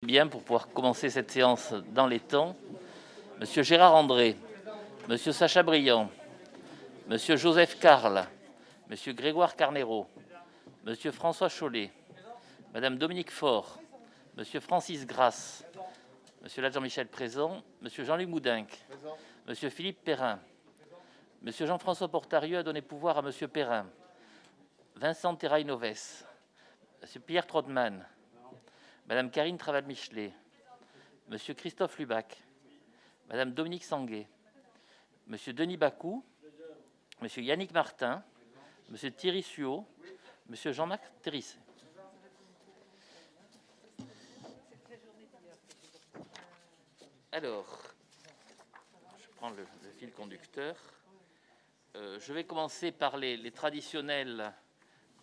Bien, pour pouvoir commencer cette séance dans les temps, Monsieur Gérard André, Monsieur Sacha Briand, Monsieur Joseph Carle, Monsieur Grégoire Carnero, Monsieur François Chollet, Madame Dominique Faure, Monsieur Francis Grasse, Monsieur Jean-Michel présent, Monsieur Jean-Luc Moudenc, Monsieur Philippe Perrin, Monsieur Jean-François Portarieux a donné pouvoir à Monsieur Perrin, Vincent Terrail-Noves, Monsieur Pierre Trotman, Madame Karine Traval-Michelet, Monsieur Christophe Lubac, Madame Dominique Sanguet, Monsieur Denis Bacou, Monsieur Yannick Martin, Monsieur Thierry Suot, Monsieur Jean-Marc Thérisset. Alors, je prends le fil conducteur. Je vais commencer par les traditionnels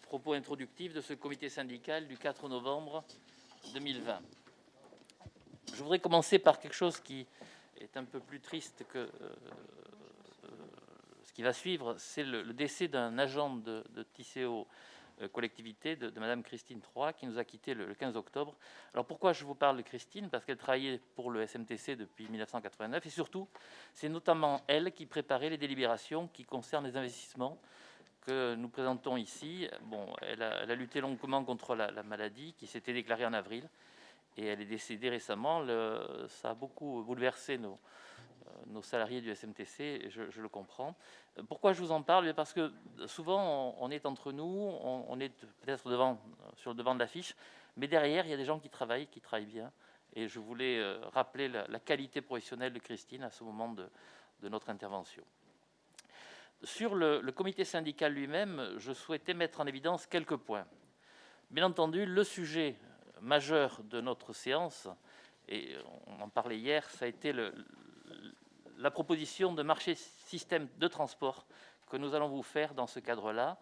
propos introductifs de ce comité syndical du 4 novembre 2020. Je voudrais commencer par quelque chose qui est un peu plus triste que ce qui va suivre, c'est le décès d'un agent de Tisséo collectivité, de Madame Christine Troy, qui nous a quittés le 15 octobre. Alors pourquoi je vous parle de Christine? Parce qu'elle travaillait pour le SMTC depuis 1989, et surtout, c'est notamment elle qui préparait les délibérations qui concernent les investissements que nous présentons ici. Bon, elle a lutté longuement contre la maladie qui s'était déclarée en avril, et elle est décédée récemment. Ça a beaucoup bouleversé nos salariés du SMTC, et je le comprends. Pourquoi je vous en parle? Parce que souvent, on est entre nous, on est peut-être sur le devant de l'affiche, mais derrière, il y a des gens qui travaillent bien. Et je voulais rappeler la qualité professionnelle de Christine à ce moment de notre intervention. Sur le comité syndical lui-même, je souhaitais mettre en évidence quelques points. Bien entendu, le sujet majeur de notre séance, et on en parlait hier, ça a été la proposition de marché système de transport que nous allons vous faire dans ce cadre-là.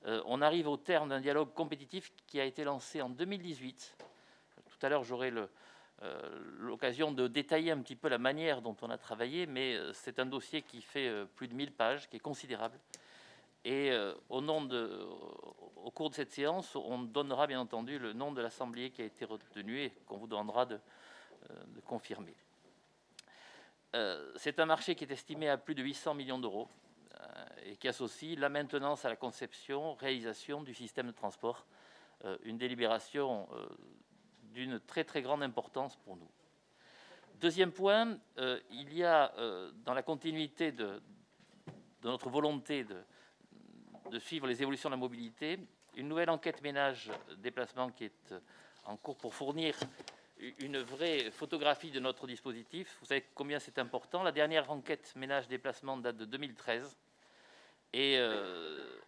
On arrive au terme d'un dialogue compétitif qui a été lancé en 2018. Tout à l'heure, j'aurai l'occasion de détailler un petit peu la manière dont on a travaillé, mais c'est un dossier qui fait plus de 1000 pages, qui est considérable. Et au cours de cette séance, on donnera bien entendu le nom de l'assemblée qui a été retenu et qu'on vous demandera de confirmer. C'est un marché qui est estimé à plus de 800 millions d'euros et qui associe la maintenance à la conception, réalisation du système de transport, une délibération d'une très très grande importance pour nous. Deuxième point, il y a dans la continuité de notre volonté de suivre les évolutions de la mobilité, une nouvelle enquête ménage déplacement qui est en cours pour fournir une vraie photographie de notre dispositif. Vous savez combien c'est important. La dernière enquête ménage déplacement date de 2013 et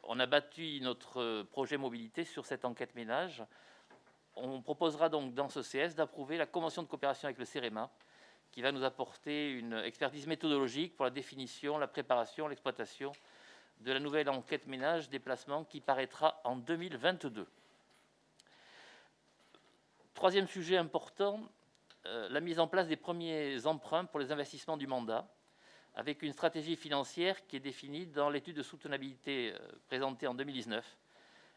on a bâti notre projet mobilité sur cette enquête ménage. On proposera donc dans ce CS d'approuver la convention de coopération avec le CEREMA qui va nous apporter une expertise méthodologique pour la définition, la préparation, l'exploitation de la nouvelle enquête ménage déplacement qui paraîtra en 2022. Troisième sujet important, la mise en place des premiers emprunts pour les investissements du mandat, avec une stratégie financière qui est définie dans l'étude de soutenabilité présentée en 2019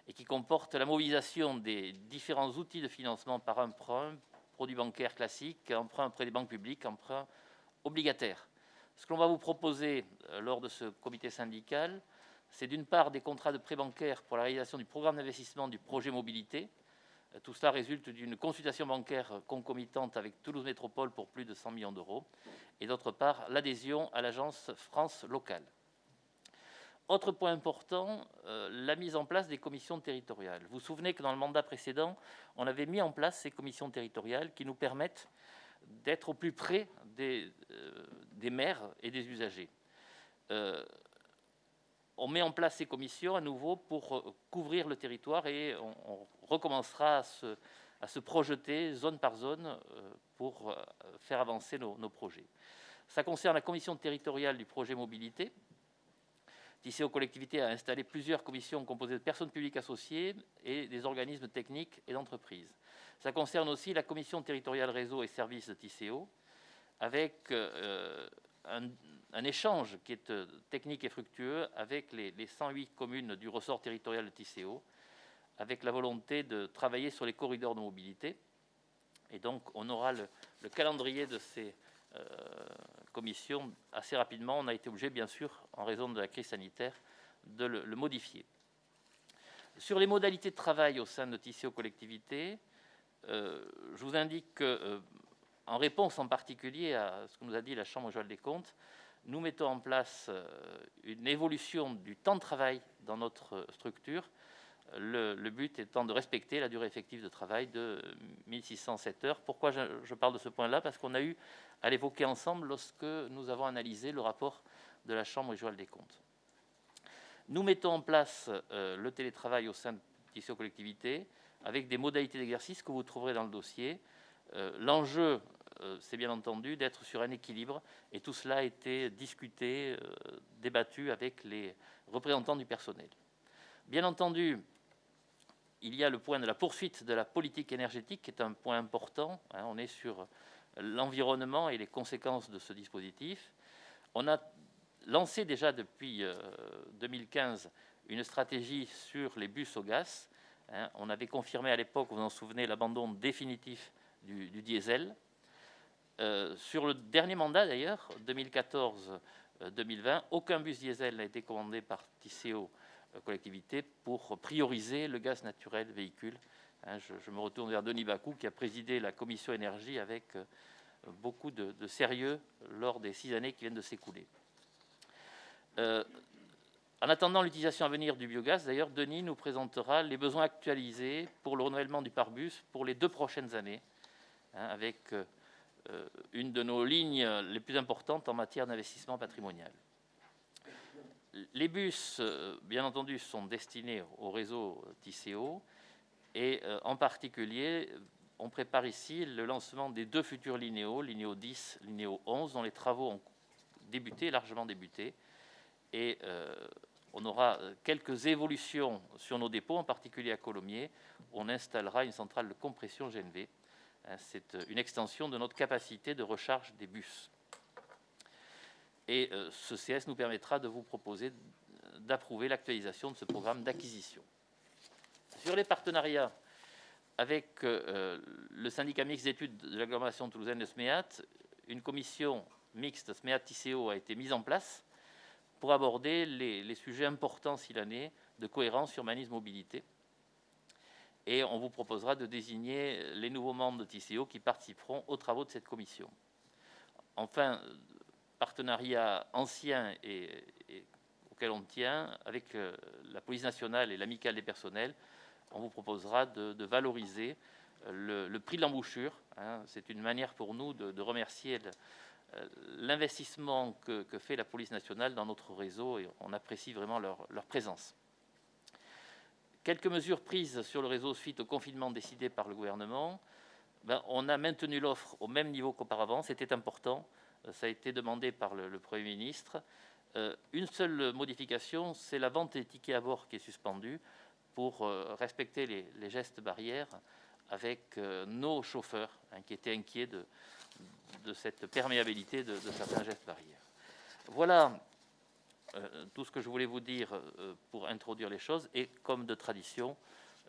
et qui comporte la mobilisation des différents outils de financement par emprunt, produits bancaires classiques, emprunt auprès des banques publiques, emprunt obligataire. Ce que l'on va vous proposer lors de ce comité syndical, c'est d'une part des contrats de prêt bancaire pour la réalisation du programme d'investissement du projet mobilité. Tout cela résulte d'une consultation bancaire concomitante avec Toulouse Métropole pour plus de 100 millions d'euros. Et d'autre part, l'adhésion à l'agence France locale. Autre point important, la mise en place des commissions territoriales. Vous vous souvenez que dans le mandat précédent, on avait mis en place ces commissions territoriales qui nous permettent d'être au plus près des maires et des usagers. On met en place ces commissions à nouveau pour couvrir le territoire et on recommencera à se projeter zone par zone pour faire avancer nos projets. Ça concerne la commission territoriale du projet mobilité. Tisséo Collectivité a installé plusieurs commissions composées de personnes publiques associées et des organismes techniques et d'entreprises. Ça concerne aussi la commission territoriale réseau et services de Tisséo, avec un échange qui est technique et fructueux avec les 108 communes du ressort territorial de Tisséo, avec la volonté de travailler sur les corridors de mobilité. Et donc, on aura le calendrier de ces commissions assez rapidement. On a été obligé, bien sûr, en raison de la crise sanitaire, de le modifier. Sur les modalités de travail au sein de Tisséo Collectivités, je vous indique que, en réponse en particulier à ce que nous a dit la Chambre régionale des comptes, nous mettons en place une évolution du temps de travail dans notre structure. Le but étant de respecter la durée effective de travail de 1607 heures. Pourquoi je parle de ce point-là? Parce qu'on a eu à l'évoquer ensemble lorsque nous avons analysé le rapport de la Chambre régionale des comptes. Nous mettons en place le télétravail au sein de Tisséo Collectivités avec des modalités d'exercice que vous trouverez dans le dossier. L'enjeu, c'est bien entendu d'être sur un équilibre, et tout cela a été discuté, débattu avec les représentants du personnel. Bien entendu, il y a le point de la poursuite de la politique énergétique, qui est un point important. On est sur l'environnement et les conséquences de ce dispositif. On a lancé déjà depuis 2015 une stratégie sur les bus au gaz. On avait confirmé à l'époque, vous vous en souvenez, l'abandon définitif du diesel. Sur le dernier mandat d'ailleurs, 2014-2020, aucun bus diesel n'a été commandé par Tisséo Collectivité pour prioriser le gaz naturel véhicule. Je me retourne vers Denis Bacou, qui a présidé la commission énergie avec beaucoup de sérieux lors des 6 années qui viennent de s'écouler. En attendant l'utilisation à venir du biogaz, d'ailleurs, Denis nous présentera les besoins actualisés pour le renouvellement du pare-bus pour les 2 prochaines années, avec une de nos lignes les plus importantes en matière d'investissement patrimonial. Les bus, bien entendu, sont destinés au réseau Tisséo, et en particulier, on prépare ici le lancement des 2 futurs Linéo 10, Linéo 11, dont les travaux ont débuté, largement débuté, et on aura quelques évolutions sur nos dépôts, en particulier à Colomiers, où on installera une centrale de compression GNV. C'est une extension de notre capacité de recharge des bus. Et ce CS nous permettra de vous proposer d'approuver l'actualisation de ce programme d'acquisition. Sur les partenariats avec le syndicat mixte d'études de l'agglomération toulousaine de SMEAT, une commission mixte SMEAT-Tisséo a été mise en place pour aborder les sujets importants s'il en est de cohérence urbanisme-mobilité. Et on vous proposera de désigner les nouveaux membres de Tisséo qui participeront aux travaux de cette commission. Enfin, partenariat ancien et auquel on tient avec la police nationale et l'amicale des personnels, on vous proposera de valoriser le prix de l'embouchure. C'est une manière pour nous de remercier l'investissement que fait la police nationale dans notre réseau, et on apprécie vraiment leur présence. Quelques mesures prises sur le réseau suite au confinement décidé par le gouvernement. On a maintenu l'offre au même niveau qu'auparavant, c'était important. Ça a été demandé par le Premier ministre. Une seule modification, c'est la vente des tickets à bord qui est suspendue pour respecter les gestes barrières avec nos chauffeurs qui étaient inquiets de cette perméabilité de certains gestes barrières. Voilà tout ce que je voulais vous dire pour introduire les choses. Et comme de tradition,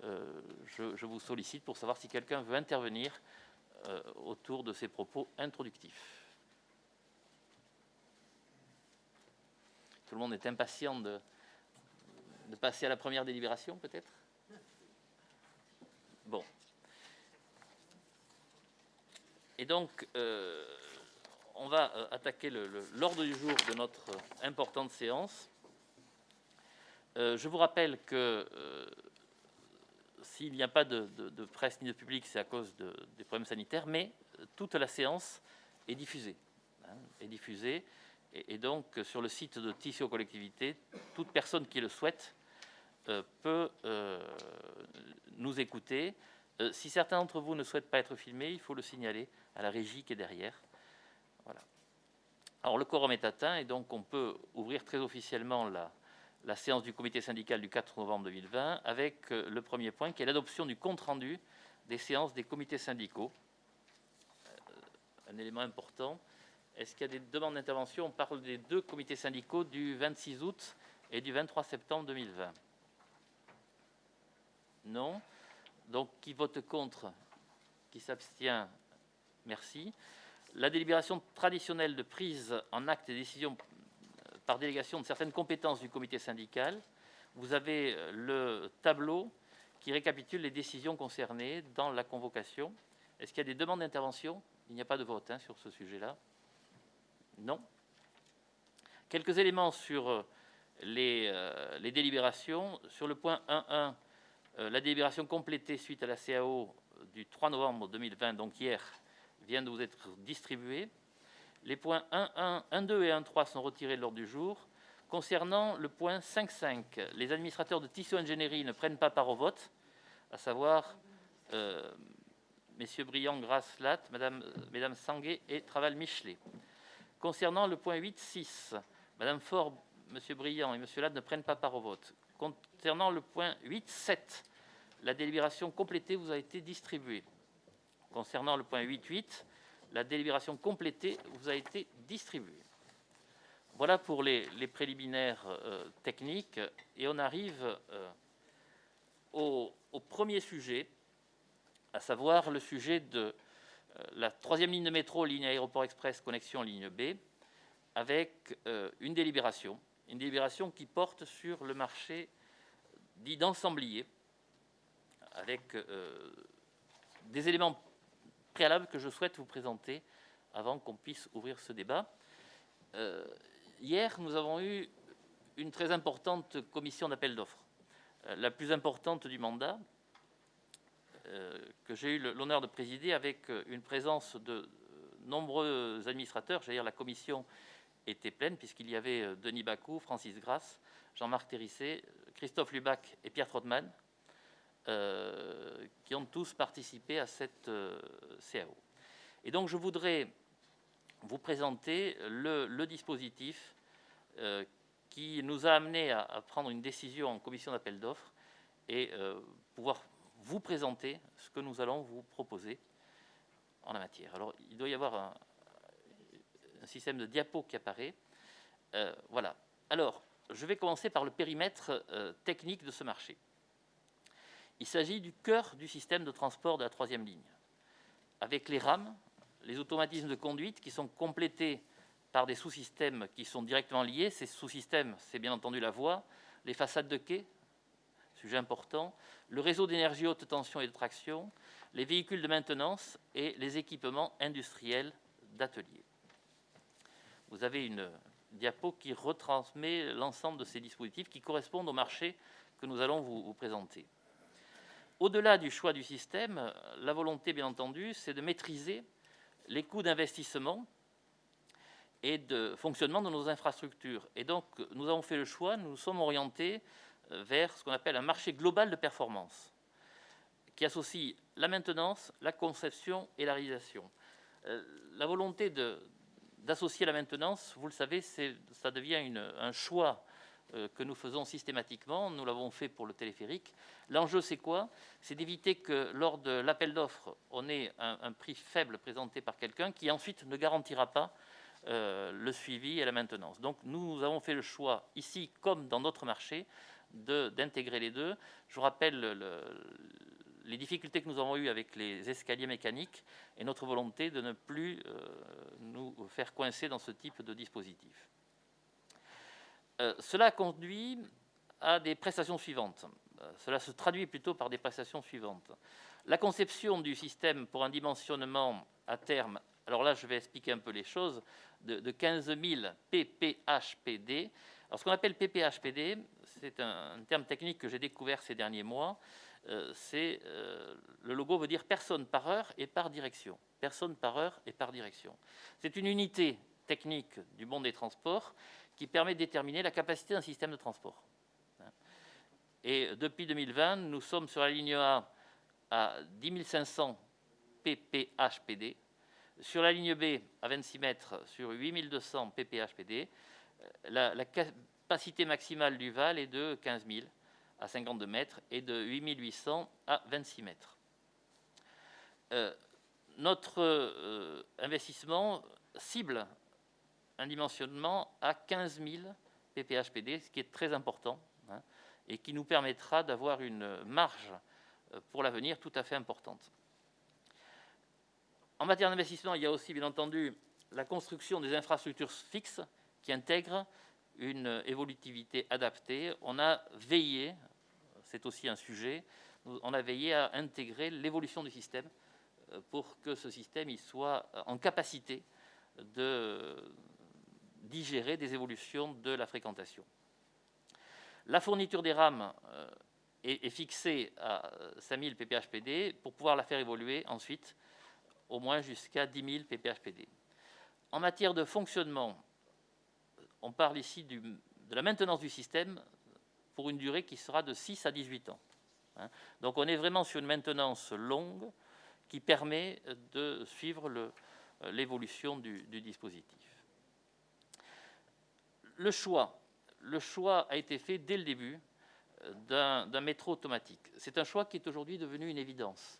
je vous sollicite pour savoir si quelqu'un veut intervenir autour de ces propos introductifs. Tout le monde est impatient de passer à la première délibération, peut-être? Bon. Et donc, on va attaquer l'ordre du jour de notre importante séance. Je vous rappelle que s'il n'y a pas de presse ni de public, c'est à cause des problèmes sanitaires, mais toute la séance est diffusée. Et donc, sur le site de Tisséo Collectivité, toute personne qui le souhaite peut nous écouter. Si certains d'entre vous ne souhaitent pas être filmés, il faut le signaler à la régie qui est derrière. Voilà. Alors, le quorum est atteint, et donc on peut ouvrir très officiellement la séance du comité syndical du 4 novembre 2020 avec le premier point, qui est l'adoption du compte-rendu des séances des comités syndicaux. Un élément important. Est-ce qu'il y a des demandes d'intervention? On parle des 2 comités syndicaux du 26 août et du 23 septembre 2020. Non. Donc, qui vote contre? Qui s'abstient? Merci. La délibération traditionnelle de prise en acte des décisions par délégation de certaines compétences du comité syndical. Vous avez le tableau qui récapitule les décisions concernées dans la convocation. Est-ce qu'il y a des demandes d'intervention? Il n'y a pas de vote sur ce sujet-là. Non. Quelques éléments sur les délibérations. Sur le point 1.1, la délibération complétée suite à la CAO du 3 novembre 2020, donc hier, vient de vous être distribuée. Les points 1.1, 1.2 et 1.3 sont retirés de l'ordre du jour. Concernant le point 5.5, les administrateurs de Tissot Ingénierie ne prennent pas part au vote, à savoir messieurs Briand, Grasse, Latte, mesdames Sanguet et Traval-Michelet. Concernant le point 8.6, madame Faure, monsieur Briand et monsieur Latte ne prennent pas part au vote. Concernant le point 8.7, la délibération complétée vous a été distribuée. Concernant le point 8.8, la délibération complétée vous a été distribuée. Voilà pour les préliminaires techniques. Et on arrive au premier sujet, à savoir le sujet de la troisième ligne de métro, ligne Aéroport Express, connexion ligne B, avec une délibération qui porte sur le marché dit d'ensemblier, avec des éléments préalables que je souhaite vous présenter avant qu'on puisse ouvrir ce débat. Hier, nous avons eu une très importante commission d'appel d'offres, la plus importante du mandat, que j'ai eu l'honneur de présider avec une présence de nombreux administrateurs. J'allais dire, la commission était pleine puisqu'il y avait Denis Bacou, Francis Grasse, Jean-Marc Térissé, Christophe Lubac et Pierre Trotman, qui ont tous participé à cette CAO. Et donc je voudrais vous présenter le dispositif qui nous a amené à prendre une décision en commission d'appel d'offres et pouvoir vous présenter ce que nous allons vous proposer en la matière. Alors, il doit y avoir un système de diapo qui apparaît. Voilà. Alors, je vais commencer par le périmètre technique de ce marché. Il s'agit du cœur du système de transport de la troisième ligne, avec les rames, les automatismes de conduite qui sont complétés par des sous-systèmes qui sont directement liés. Ces sous-systèmes, c'est bien entendu la voie, les façades de quai, sujet important, le réseau d'énergie haute tension et de traction, les véhicules de maintenance et les équipements industriels d'atelier. Vous avez une diapo qui retransmet l'ensemble de ces dispositifs qui correspondent au marché que nous allons vous présenter. Au-delà du choix du système, la volonté, bien entendu, c'est de maîtriser les coûts d'investissement et de fonctionnement de nos infrastructures. Et donc, nous avons fait le choix, nous nous sommes orientés vers ce qu'on appelle un marché global de performance, qui associe la maintenance, la conception et la réalisation. La volonté d'associer la maintenance, vous le savez, ça devient un choix que nous faisons systématiquement. Nous l'avons fait pour le téléphérique. L'enjeu, c'est quoi? C'est d'éviter que lors de l'appel d'offres, on ait un prix faible présenté par quelqu'un qui ensuite ne garantira pas le suivi et la maintenance. Donc nous avons fait le choix, ici comme dans d'autres marchés, d'intégrer les deux. Je vous rappelle les difficultés que nous avons eues avec les escaliers mécaniques et notre volonté de ne plus nous faire coincer dans ce type de dispositif. Cela conduit à des prestations suivantes. Cela se traduit plutôt par des prestations suivantes. La conception du système pour un dimensionnement à terme, alors là je vais expliquer un peu les choses, de 15 000 ppHPD. Alors ce qu'on appelle ppHPD, c'est un terme technique que j'ai découvert ces derniers mois. Le logo veut dire personne par heure et par direction. Personne par heure et par direction. C'est une unité technique du monde des transports qui permet de déterminer la capacité d'un système de transport. Et depuis 2020, nous sommes sur la ligne A à 10 500 ppHPD, sur la ligne B à 26 mètres sur 8 200 ppHPD. La capacité maximale du VAL est de 15 000 à 52 mètres et de 8 800 à 26 mètres. Notre investissement cible un dimensionnement à 15 000 ppHPD, ce qui est très important et qui nous permettra d'avoir une marge pour l'avenir tout à fait importante. En matière d'investissement, il y a aussi, bien entendu, la construction des infrastructures fixes qui intègrent une évolutivité adaptée. On a veillé, c'est aussi un sujet, on a veillé à intégrer l'évolution du système pour que ce système il soit en capacité de digérer des évolutions de la fréquentation. La fourniture des rames est fixée à 5000 pph/pd pour pouvoir la faire évoluer ensuite au moins jusqu'à 10 000 pph/pd. En matière de fonctionnement, on parle ici de la maintenance du système pour une durée qui sera de 6 à 18 ans. Donc on est vraiment sur une maintenance longue qui permet de suivre l'évolution du dispositif. Le choix a été fait dès le début d'un métro automatique. C'est un choix qui est aujourd'hui devenu une évidence.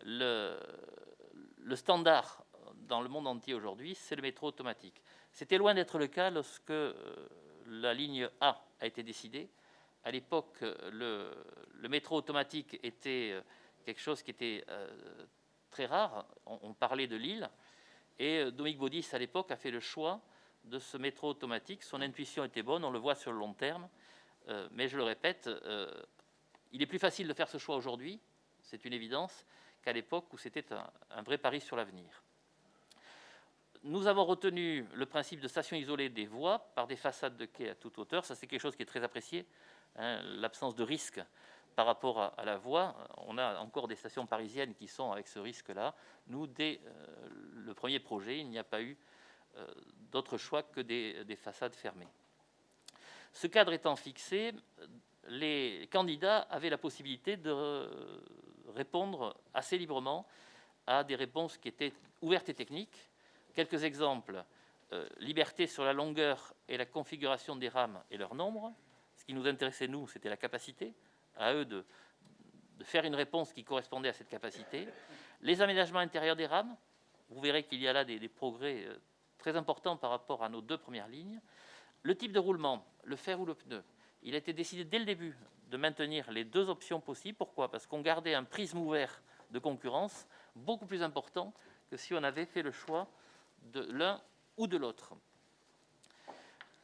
Le standard dans le monde entier aujourd'hui, c'est le métro automatique. C'était loin d'être le cas lorsque la ligne A a été décidée. À l'époque, le métro automatique était quelque chose qui était très rare. On parlait de Lille. Et Dominique Baudis, à l'époque, a fait le choix de ce métro automatique. Son intuition était bonne, on le voit sur le long terme. Mais je le répète, il est plus facile de faire ce choix aujourd'hui, c'est une évidence, qu'à l'époque où c'était un vrai pari sur l'avenir. Nous avons retenu le principe de station isolée des voies par des façades de quai à toute hauteur. Ça, c'est quelque chose qui est très apprécié, hein, l'absence de risque par rapport à la voie. On a encore des stations parisiennes qui sont avec ce risque-là. Nous, dès le premier projet, il n'y a pas eu d'autre choix que des façades fermées. Ce cadre étant fixé, les candidats avaient la possibilité de répondre assez librement à des réponses qui étaient ouvertes et techniques. Quelques exemples, liberté sur la longueur et la configuration des rames et leur nombre. Ce qui nous intéressait, nous, c'était la capacité. À eux de faire une réponse qui correspondait à cette capacité. Les aménagements intérieurs des rames, vous verrez qu'il y a là des progrès très importants par rapport à nos deux premières lignes. Le type de roulement, le fer ou le pneu, il a été décidé dès le début de maintenir les deux options possibles. Pourquoi ? Parce qu'on gardait un prisme ouvert de concurrence beaucoup plus important que si on avait fait le choix de l'un ou de l'autre.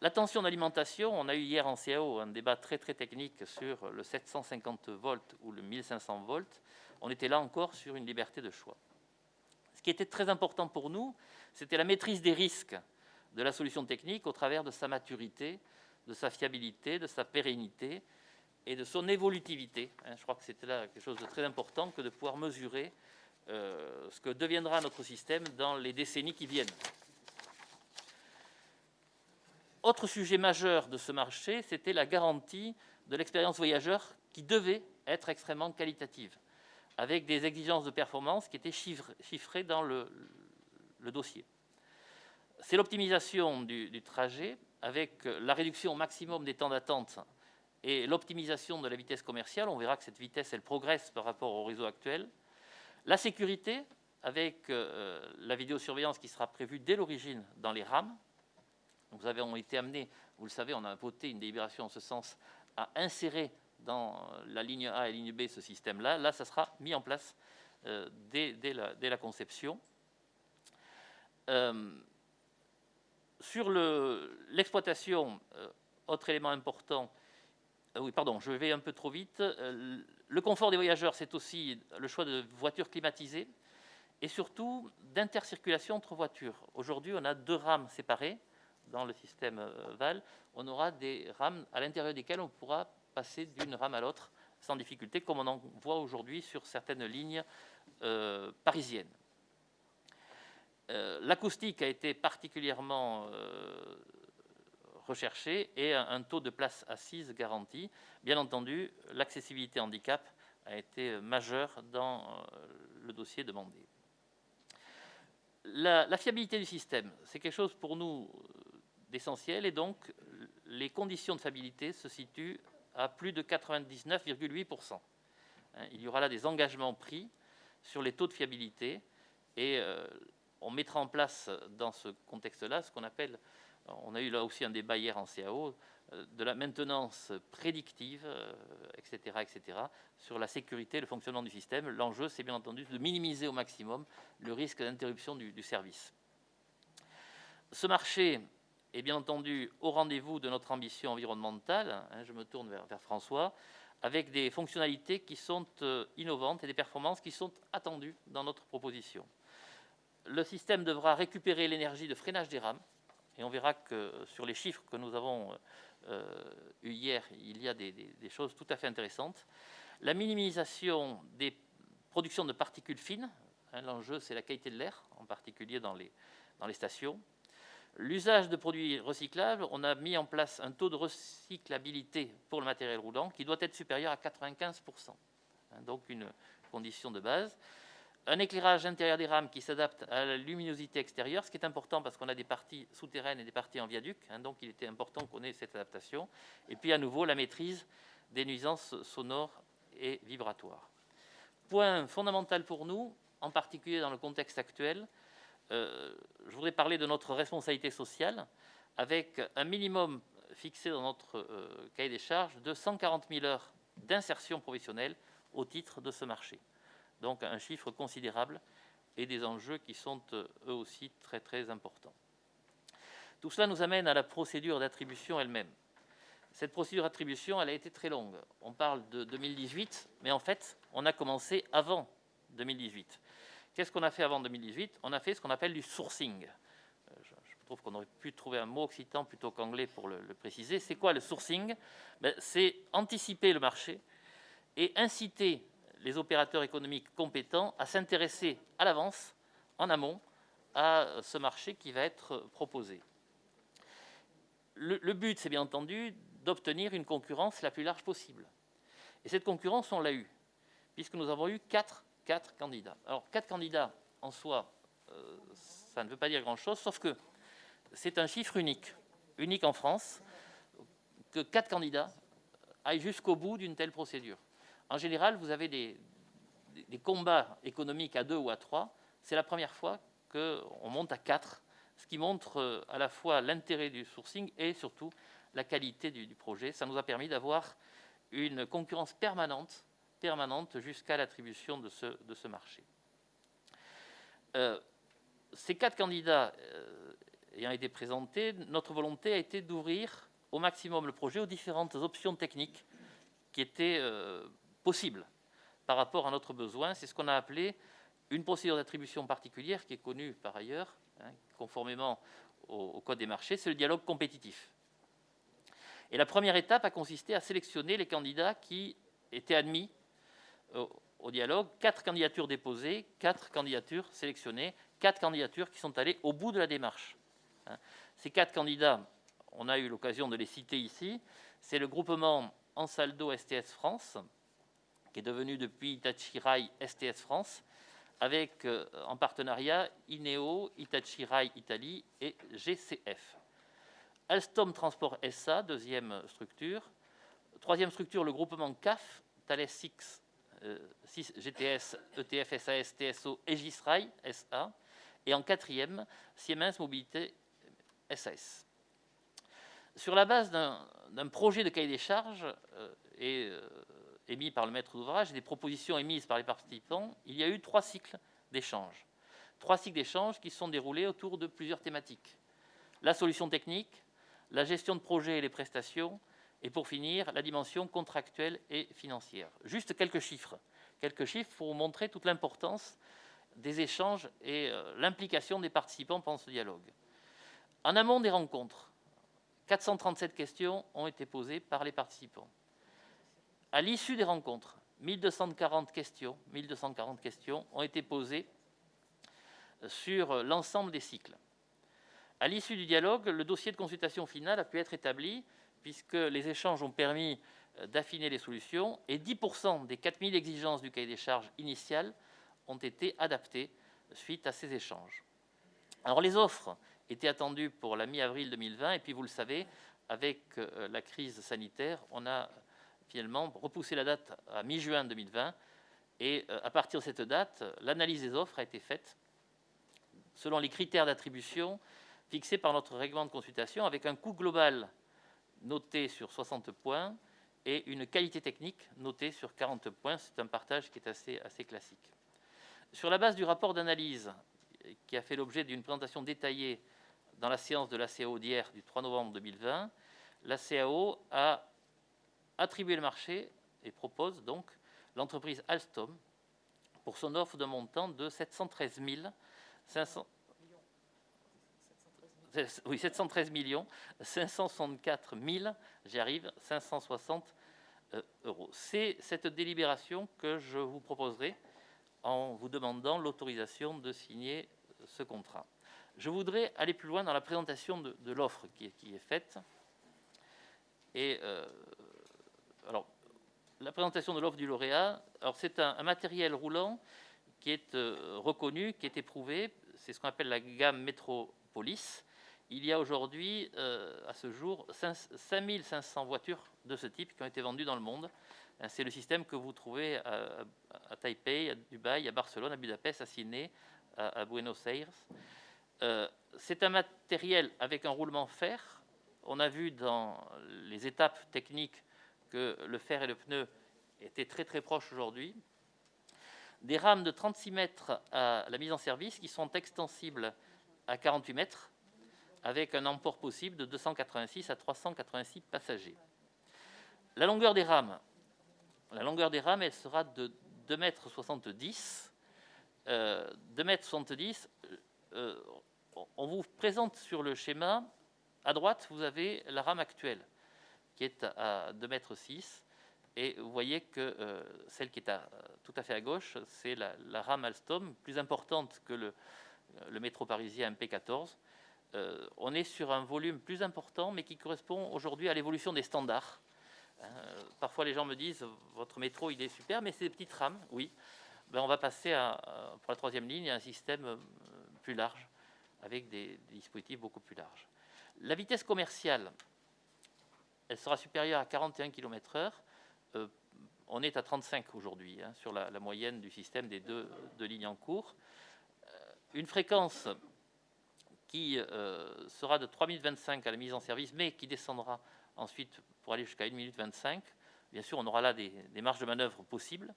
La tension d'alimentation, on a eu hier en CAO un débat très technique sur le 750 volts ou le 1500 volts. On était là encore sur une liberté de choix. Ce qui était très important pour nous, c'était la maîtrise des risques de la solution technique au travers de sa maturité, de sa fiabilité, de sa pérennité et de son évolutivité. Je crois que c'était là quelque chose de très important que de pouvoir mesurer ce que deviendra notre système dans les décennies qui viennent. Autre sujet majeur de ce marché, c'était la garantie de l'expérience voyageur qui devait être extrêmement qualitative, avec des exigences de performance qui étaient chiffrées dans le dossier. C'est l'optimisation du trajet avec la réduction au maximum des temps d'attente et l'optimisation de la vitesse commerciale. On verra que cette vitesse, elle progresse par rapport au réseau actuel. La sécurité avec la vidéosurveillance qui sera prévue dès l'origine dans les rames. Nous avons été amenés, vous le savez, on a voté une délibération en ce sens, à insérer dans la ligne A et la ligne B ce système-là. Là, ça sera mis en place dès la conception. Sur l'exploitation, autre élément important, oui, pardon, je vais un peu trop vite. Le confort des voyageurs, c'est aussi le choix de voitures climatisées et surtout d'intercirculation entre voitures. Aujourd'hui, on a deux rames séparées. Dans le système VAL, on aura des rames à l'intérieur desquelles on pourra passer d'une rame à l'autre sans difficulté, comme on en voit aujourd'hui sur certaines lignes parisiennes. L'acoustique a été particulièrement recherchée et un taux de place assise garanti. Bien entendu, l'accessibilité handicap a été majeure dans le dossier demandé. La fiabilité du système, c'est quelque chose pour nous d'essentiel et donc les conditions de fiabilité se situent à plus de 99,8%. Il y aura là des engagements pris sur les taux de fiabilité et on mettra en place dans ce contexte-là ce qu'on appelle On a eu là aussi un débat hier en CAO, de la maintenance prédictive, etc., etc., sur la sécurité et le fonctionnement du système. L'enjeu, c'est bien entendu de minimiser au maximum le risque d'interruption du service. Ce marché est bien entendu au rendez-vous de notre ambition environnementale, je me tourne vers François, avec des fonctionnalités qui sont innovantes et des performances qui sont attendues dans notre proposition. Le système devra récupérer l'énergie de freinage des rames, et on verra que sur les chiffres que nous avons eus hier, il y a des choses tout à fait intéressantes. La minimisation des productions de particules fines, l'enjeu c'est la qualité de l'air, en particulier dans les stations. L'usage de produits recyclables, on a mis en place un taux de recyclabilité pour le matériel roulant qui doit être supérieur à 95%, donc une condition de base. Un éclairage intérieur des rames qui s'adapte à la luminosité extérieure, ce qui est important parce qu'on a des parties souterraines et des parties en viaduc, donc il était important qu'on ait cette adaptation. Et puis à nouveau, la maîtrise des nuisances sonores et vibratoires. Point fondamental pour nous, en particulier dans le contexte actuel, je voudrais parler de notre responsabilité sociale, avec un minimum fixé dans notre cahier des charges de 140 000 heures d'insertion professionnelle au titre de ce marché. Donc un chiffre considérable et des enjeux qui sont eux aussi très très importants. Tout cela nous amène à la procédure d'attribution elle-même. Cette procédure d'attribution, elle a été très longue. On parle de 2018, mais en fait, on a commencé avant 2018. Qu'est-ce qu'on a fait avant 2018? On a fait ce qu'on appelle du sourcing. Je trouve qu'on aurait pu trouver un mot occitan plutôt qu'anglais pour le préciser. C'est quoi le sourcing? C'est anticiper le marché et inciter les opérateurs économiques compétents à s'intéresser à l'avance, en amont, à ce marché qui va être proposé. Le but, c'est bien entendu d'obtenir une concurrence la plus large possible. Et cette concurrence, on l'a eue, puisque nous avons eu 4 candidats. Alors, 4 candidats, en soi, ça ne veut pas dire grand-chose, sauf que c'est un chiffre unique en France, que 4 candidats aillent jusqu'au bout d'une telle procédure. En général, vous avez des combats économiques à 2 ou à 3. C'est la première fois qu'on monte à 4, ce qui montre à la fois l'intérêt du sourcing et surtout la qualité du projet. Ça nous a permis d'avoir une concurrence permanente jusqu'à l'attribution de ce marché. Ces 4 candidats ayant été présentés, notre volonté a été d'ouvrir au maximum le projet aux différentes options techniques qui étaient possibles par rapport à notre besoin. C'est ce qu'on a appelé une procédure d'attribution particulière qui est connue par ailleurs, conformément au Code des marchés, c'est le dialogue compétitif. Et la première étape a consisté à sélectionner les candidats qui étaient admis au dialogue. 4 candidatures déposées, 4 candidatures sélectionnées, 4 candidatures qui sont allées au bout de la démarche. Ces 4 candidats, on a eu l'occasion de les citer ici. C'est le groupement Ansaldo STS France, qui est devenu depuis Hitachi Rail STS France, avec en partenariat INEO, Hitachi Rail Italie et GCF. Alstom Transport SA, deuxième structure. Troisième structure, le groupement CAF, Thales 6 GTS, ETF SAS, TSO, Aegis Rail SA. Et en quatrième, Siemens Mobilité SAS. Sur la base d'un projet de cahier des charges émis par le maître d'ouvrage et des propositions émises par les participants, il y a eu 3 cycles d'échanges. 3 cycles d'échanges qui sont déroulés autour de plusieurs thématiques. La solution technique, la gestion de projet et les prestations, et pour finir, la dimension contractuelle et financière. Juste quelques chiffres pour vous montrer toute l'importance des échanges et l'implication des participants pendant ce dialogue. En amont des rencontres, 437 questions ont été posées par les participants. À l'issue des rencontres, 1240 questions ont été posées sur l'ensemble des cycles. À l'issue du dialogue, le dossier de consultation finale a pu être établi puisque les échanges ont permis d'affiner les solutions et 10% des 4000 exigences du cahier des charges initial ont été adaptées suite à ces échanges. Alors les offres étaient attendues pour la mi-avril 2020 et puis vous le savez, avec la crise sanitaire, on a finalement repoussé la date à mi-juin 2020 et à partir de cette date, l'analyse des offres a été faite selon les critères d'attribution fixé par notre règlement de consultation, avec un coût global noté sur 60 points et une qualité technique notée sur 40 points. C'est un partage qui est assez classique. Sur la base du rapport d'analyse qui a fait l'objet d'une présentation détaillée dans la séance de la CAO d'hier du 3 novembre 2020, la CAO a attribué le marché et propose donc l'entreprise Alstom pour son offre de montant de 713 564 560 euros. C'est cette délibération que je vous proposerai en vous demandant l'autorisation de signer ce contrat. Je voudrais aller plus loin dans la présentation de l'offre qui est faite. Et alors, la présentation de l'offre du lauréat, alors c'est un matériel roulant qui est reconnu, qui est éprouvé. C'est ce qu'on appelle la gamme Metropolis. Il y a aujourd'hui, à ce jour, 5500 voitures de ce type qui ont été vendues dans le monde. C'est le système que vous trouvez à Taipei, à Dubaï, à Barcelone, à Budapest, à Sydney, à Buenos Aires. C'est un matériel avec un roulement fer. On a vu dans les étapes techniques que le fer et le pneu étaient très très proches aujourd'hui. Des rames de 36 mètres à la mise en service qui sont extensibles à 48 mètres avec un emport possible de 286 à 386 passagers. La longueur des rames, elle sera de 2,70 m. 2,70 m, on vous présente sur le schéma, à droite, vous avez la rame actuelle, qui est à 2,6 m. Et vous voyez que celle qui est tout à fait à gauche, c'est la rame Alstom, plus importante que le métro parisien MP14. On est sur un volume plus important, mais qui correspond aujourd'hui à l'évolution des standards. Parfois, les gens me disent « Votre métro, il est super, mais c'est des petites rames. » Oui. On va passer pour la troisième ligne à un système plus large, avec des dispositifs beaucoup plus larges. La vitesse commerciale, elle sera supérieure à 41 km/h. On est à 35 aujourd'hui, sur la moyenne du système des deux lignes en cours. Une fréquence qui sera de 3 minutes 25 à la mise en service, mais qui descendra ensuite pour aller jusqu'à 1 minute 25. Bien sûr, on aura là des marges de manœuvre possibles.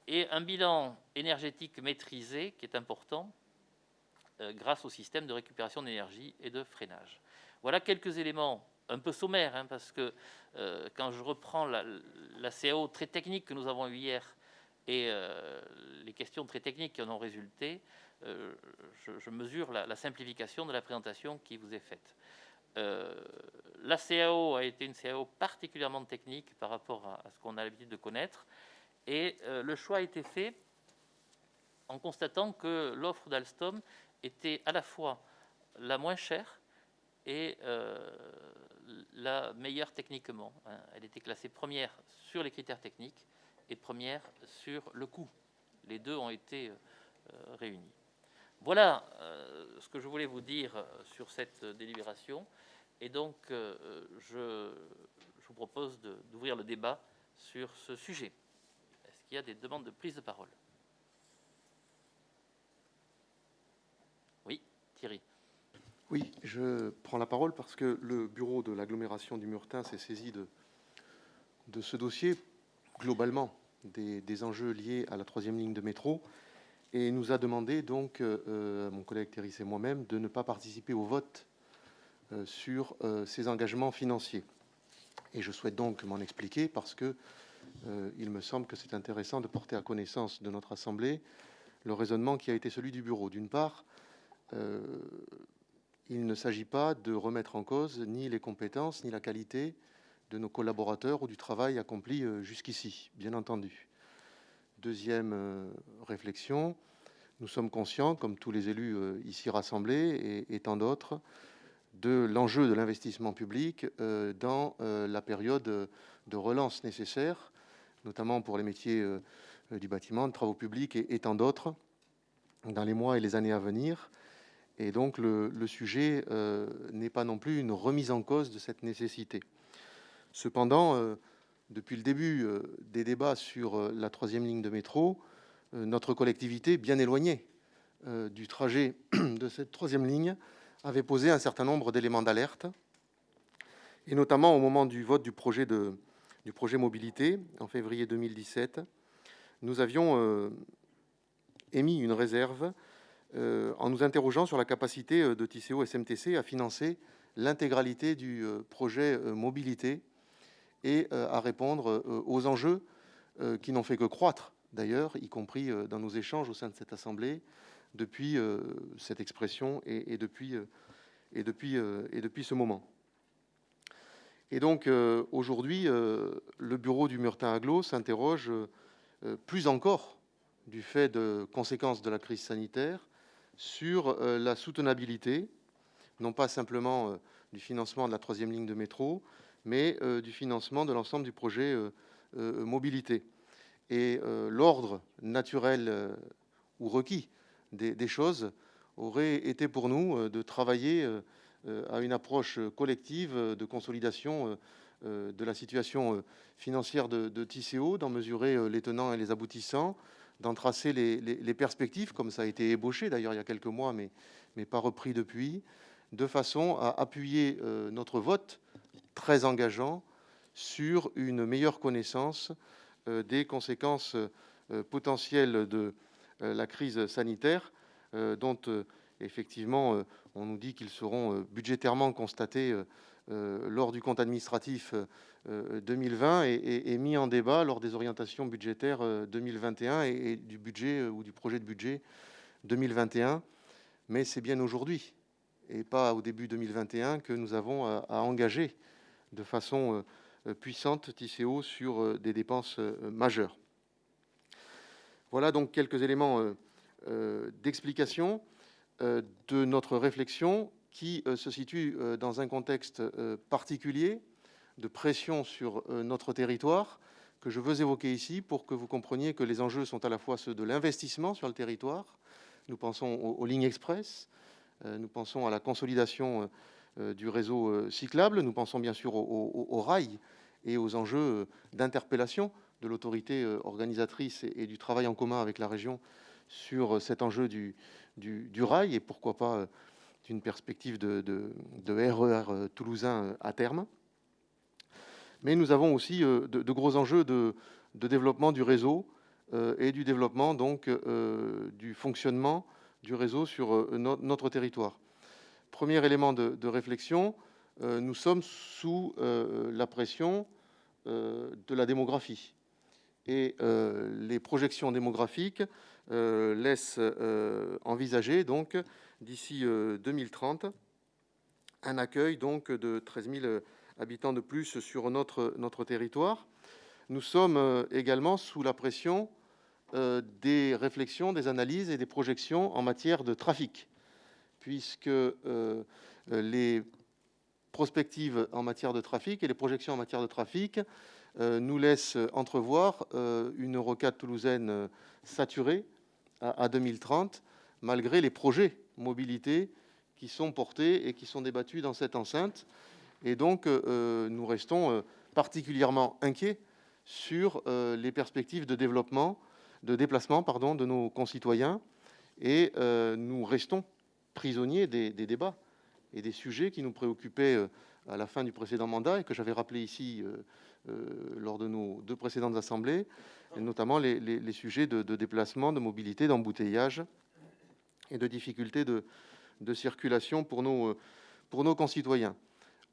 Et un bilan énergétique maîtrisé qui est important grâce au système de récupération d'énergie et de freinage. Voilà quelques éléments un peu sommaires, parce que quand je reprends la CAO très technique que nous avons eue hier et les questions très techniques qui en ont résulté, je mesure la simplification de la présentation qui vous est faite. La CAO a été une CAO particulièrement technique par rapport à ce qu'on a l'habitude de connaître, et le choix a été fait en constatant que l'offre d'Alstom était à la fois la moins chère et la meilleure techniquement. Elle était classée première sur les critères techniques et première sur le coût. Les deux ont été réunis. Voilà ce que je voulais vous dire sur cette délibération. Et donc, je vous propose d'ouvrir le débat sur ce sujet. Est-ce qu'il y a des demandes de prise de parole? Oui, Thierry. Oui, je prends la parole parce que le bureau de l'agglomération du Murtin s'est saisi de ce dossier, globalement, des enjeux liés à la troisième ligne de métro, et nous a demandé donc, mon collègue Thierry et moi-même, de ne pas participer au vote sur ces engagements financiers. Et je souhaite donc m'en expliquer parce que il me semble que c'est intéressant de porter à connaissance de notre Assemblée le raisonnement qui a été celui du bureau. D'une part, il ne s'agit pas de remettre en cause ni les compétences ni la qualité de nos collaborateurs ou du travail accompli jusqu'ici, bien entendu. Deuxième réflexion, nous sommes conscients, comme tous les élus ici rassemblés et tant d'autres, de l'enjeu de l'investissement public dans la période de relance nécessaire, notamment pour les métiers du bâtiment, de travaux publics et tant d'autres, dans les mois et les années à venir. Et donc le sujet n'est pas non plus une remise en cause de cette nécessité. Cependant, depuis le début des débats sur la troisième ligne de métro, notre collectivité, bien éloignée du trajet de cette troisième ligne, avait posé un certain nombre d'éléments d'alerte, et notamment au moment du vote du projet mobilité en février 2017, nous avions émis une réserve en nous interrogeant sur la capacité de Tisséo SMTC à financer l'intégralité du projet mobilité et à répondre aux enjeux qui n'ont fait que croître, d'ailleurs, y compris dans nos échanges au sein de cette Assemblée, depuis cette expression et depuis ce moment. Et donc, aujourd'hui, le bureau du Meurthe-Aglo s'interroge plus encore, du fait de conséquences de la crise sanitaire, sur la soutenabilité, non pas simplement du financement de la 3e ligne de métro, mais du financement de l'ensemble du projet mobilité. Et l'ordre naturel ou requis des choses aurait été pour nous de travailler à une approche collective de consolidation de la situation financière de Tisséo, d'en mesurer les tenants et les aboutissants, d'en tracer les perspectives, comme ça a été ébauché d'ailleurs il y a quelques mois, mais pas repris depuis, de façon à appuyer notre vote très engageant sur une meilleure connaissance des conséquences potentielles de la crise sanitaire, dont effectivement on nous dit qu'ils seront budgétairement constatés lors du compte administratif 2020 et mis en débat lors des orientations budgétaires 2021 et du budget ou du projet de budget 2021. Mais c'est bien aujourd'hui et pas au début 2021 que nous avons à engager de façon puissante Tisséo sur des dépenses majeures. Voilà donc quelques éléments d'explication de notre réflexion qui se situe dans un contexte particulier de pression sur notre territoire que je veux évoquer ici pour que vous compreniez que les enjeux sont à la fois ceux de l'investissement sur le territoire. Nous pensons aux lignes express, nous pensons à la consolidation du réseau cyclable, nous pensons bien sûr aux rails et aux enjeux d'interpellation de l'autorité organisatrice et du travail en commun avec la région sur cet enjeu du rail et pourquoi pas d'une perspective de RER toulousain à terme. Mais nous avons aussi de gros enjeux de développement du réseau et du développement donc du fonctionnement du réseau sur notre territoire. Premier élément de réflexion, nous sommes sous la pression de la démographie. Et les projections démographiques laissent envisager donc d'ici 2030 un accueil donc de 13 000 habitants de plus sur notre territoire. Nous sommes également sous la pression des réflexions, des analyses et des projections en matière de trafic, puisque les prospectives en matière de trafic et les projections en matière de trafic nous laissent entrevoir une rocade toulousaine saturée à 2030, malgré les projets mobilité qui sont portés et qui sont débattus dans cette enceinte. Et donc, nous restons particulièrement inquiets sur les perspectives de développement, de déplacement, de nos concitoyens. Et nous restons prisonniers des débats et des sujets qui nous préoccupaient à la fin du précédent mandat et que j'avais rappelé ici lors de nos 2 précédentes assemblées, et notamment les sujets de déplacement, de mobilité, d'embouteillage et de difficultés de circulation pour nos concitoyens.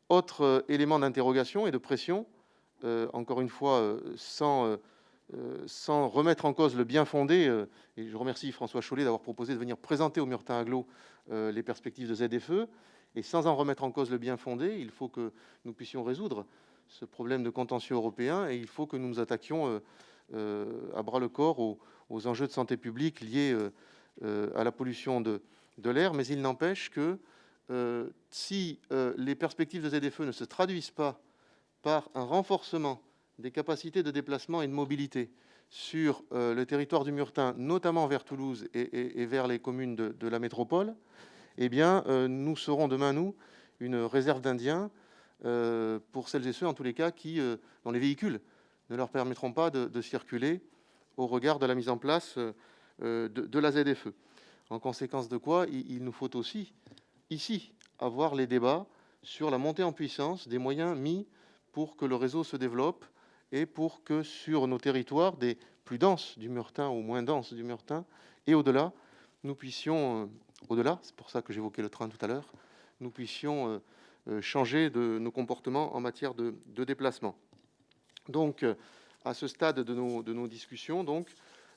Autre élément d'interrogation et de pression, encore une fois, sans remettre en cause le bien fondé, et je remercie François Chollet d'avoir proposé de venir présenter au Meurthe-Aglo les perspectives de ZFE, et sans en remettre en cause le bien fondé, il faut que nous puissions résoudre ce problème de contentieux européen, et il faut que nous nous attaquions à bras-le-corps aux enjeux de santé publique liés à la pollution de l'air. Mais il n'empêche que si les perspectives de ZFE ne se traduisent pas par un renforcement des capacités de déplacement et de mobilité sur le territoire du Murtin, notamment vers Toulouse et vers les communes de la métropole, eh bien, nous serons demain, nous, une réserve d'Indiens pour celles et ceux, en tous les cas, dont les véhicules ne leur permettront pas de circuler au regard de la mise en place de la ZFE. En conséquence de quoi, il nous faut aussi, ici, avoir les débats sur la montée en puissance des moyens mis pour que le réseau se développe et pour que sur nos territoires des plus denses du Meurthe ou moins denses du Meurthe et au-delà, nous puissions, au-delà, c'est pour ça que j'évoquais le train tout à l'heure, nous puissions changer de nos comportements en matière de déplacement. Donc, à ce stade de nos discussions, donc,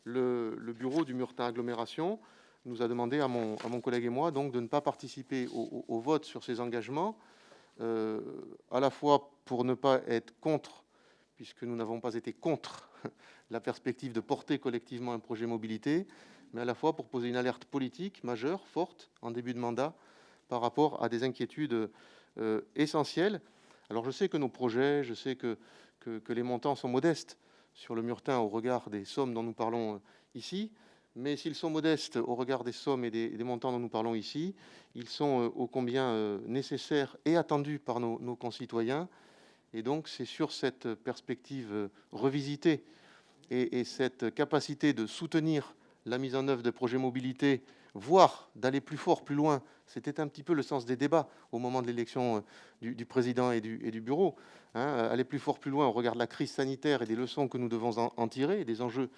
le bureau du Meurthe Agglomération nous a demandé à mon collègue et moi donc, de ne pas participer au vote sur ces engagements, à la fois pour ne pas être contre, puisque nous n'avons pas été contre la perspective de porter collectivement un projet mobilité, mais à la fois pour poser une alerte politique majeure, forte, en début de mandat, par rapport à des inquiétudes essentielles. Alors je sais que nos projets, je sais que les montants sont modestes sur le Meurthe au regard des sommes dont nous parlons ici, mais s'ils sont modestes au regard des sommes et des montants dont nous parlons ici, ils sont ô combien nécessaires et attendus par nos concitoyens. Et donc c'est sur cette perspective revisitée et cette capacité de soutenir la mise en œuvre de projets mobilité, voire d'aller plus fort, plus loin. C'était un petit peu le sens des débats au moment de l'élection du président et du bureau. Aller plus fort, plus loin au regard de la crise sanitaire et des leçons que nous devons en tirer et des enjeux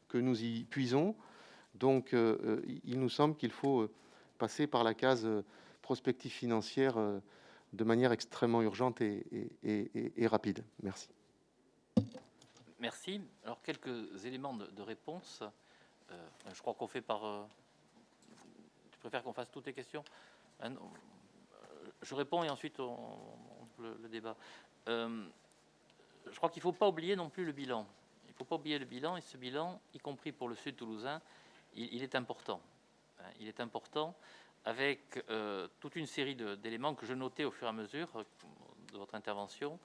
que nous y puisons. Donc, il nous semble qu'il faut passer par la case prospective financière de manière extrêmement urgente et rapide. Merci. Merci. Alors, quelques éléments de réponse. Je crois qu'on fait par... tu préfères qu'on fasse toutes les questions? Je réponds et ensuite on le débat. Je crois qu'il ne faut pas oublier non plus le bilan. Il ne faut pas oublier le bilan, et ce bilan, y compris pour le Sud toulousain, il est important. Il est important avec toute une série d'éléments que je notais au fur et à mesure de votre intervention.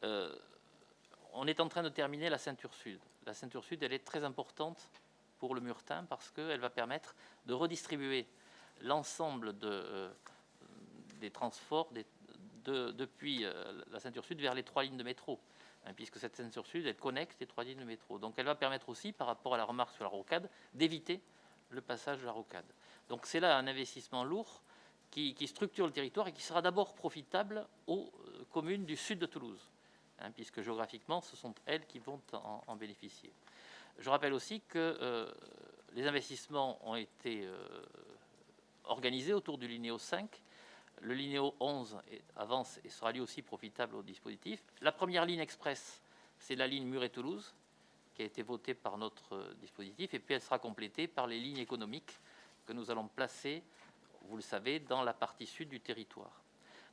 On est en train de terminer la ceinture sud. La ceinture sud, elle est très importante pour le Meurthe parce qu'elle va permettre de redistribuer l'ensemble des transports depuis la ceinture sud vers les 3 lignes de métro, puisque cette ceinture sud, elle connecte les 3 lignes de métro. Donc elle va permettre aussi, par rapport à la remarque sur la rocade, d'éviter le passage de la rocade. Donc c'est là un investissement lourd qui structure le territoire et qui sera d'abord profitable aux communes du sud de Toulouse, puisque géographiquement, ce sont elles qui vont en bénéficier. Je rappelle aussi que les investissements ont été organisés autour du Linéo 5. Le Linéo 11 avance et sera lui aussi profitable au dispositif. La première ligne express, c'est la ligne Muret-Toulouse, qui a été votée par notre dispositif, et puis elle sera complétée par les lignes économiques que nous allons placer, vous le savez, dans la partie sud du territoire.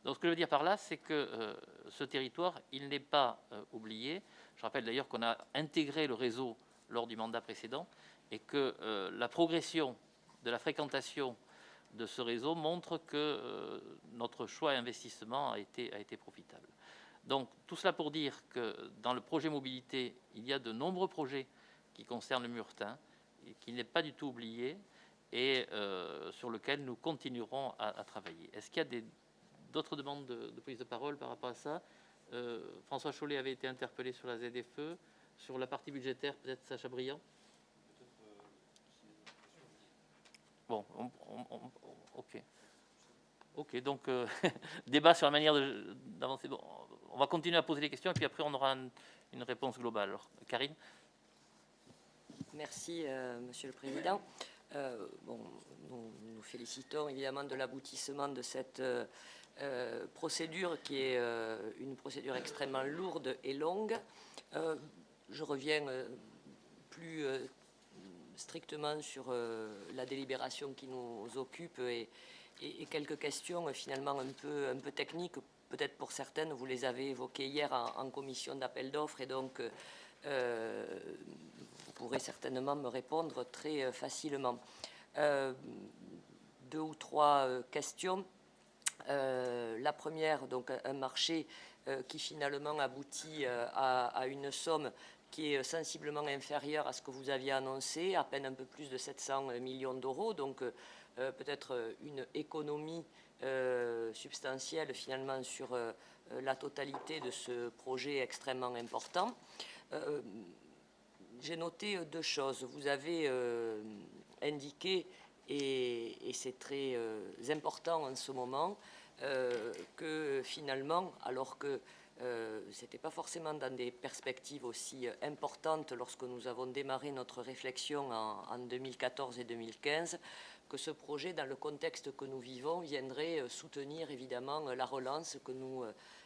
Donc ce que je veux dire par là, c'est que ce territoire, il n'est pas oublié. Je rappelle d'ailleurs qu'on a intégré le réseau lors du mandat précédent et que la progression de la fréquentation de ce réseau montre que notre choix et investissement a été profitable. Donc tout cela pour dire que dans le projet mobilité, il y a de nombreux projets qui concernent le Meurthe et qui n'est pas du tout oublié et sur lequel nous continuerons à travailler. Est-ce qu'il y a d'autres demandes de prise de parole par rapport à ça? François Chollet avait été interpellé sur la ZFE. Sur la partie budgétaire, peut-être Sacha Briand. Bon, ok, donc débat sur la manière d'avancer. Bon, on va continuer à poser des questions et puis après on aura une réponse globale. Alors, Karine. Merci, Monsieur le Président. Nous félicitons évidemment de l'aboutissement de cette procédure qui est une procédure extrêmement lourde et longue. Je reviens plus strictement sur la délibération qui nous occupe et quelques questions finalement un peu techniques, peut-être pour certaines, vous les avez évoquées hier en commission d'appel d'offres et donc vous pourrez certainement me répondre très facilement. 2 ou 3 questions. La première, donc un marché qui finalement aboutit à une somme qui est sensiblement inférieure à ce que vous aviez annoncé, à peine un peu plus de 700 millions d'euros, donc peut-être une économie substantielle finalement sur la totalité de ce projet extrêmement important. J'ai noté 2 choses. Vous avez indiqué, et c'est très important en ce moment, que finalement, alors que ce n'était pas forcément dans des perspectives aussi importantes lorsque nous avons démarré notre réflexion en 2014 et 2015, que ce projet, dans le contexte que nous vivons, viendrait soutenir évidemment la relance que nous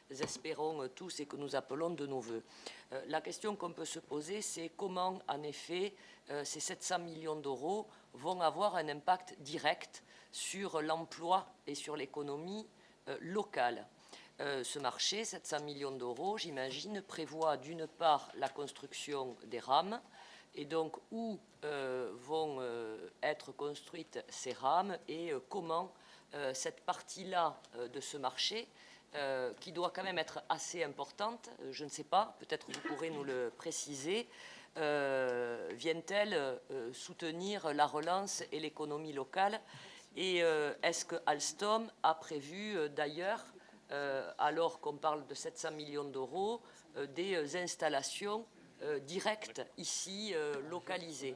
espérons tous et que nous appelons de nos voeux. La question qu'on peut se poser, c'est comment, en effet, ces 700 millions d'euros vont avoir un impact direct sur l'emploi et sur l'économie locale. Ce marché, 700 millions d'euros, j'imagine, prévoit d'une part la construction des rames, et donc où vont être construites ces rames et comment cette partie-là de ce marché, qui doit quand même être assez importante, je ne sais pas, peut-être vous pourrez nous le préciser, viennent-elles soutenir la relance et l'économie locale? Et est-ce que Alstom a prévu d'ailleurs, alors qu'on parle de 700 millions d'euros, des installations directes ici localisées?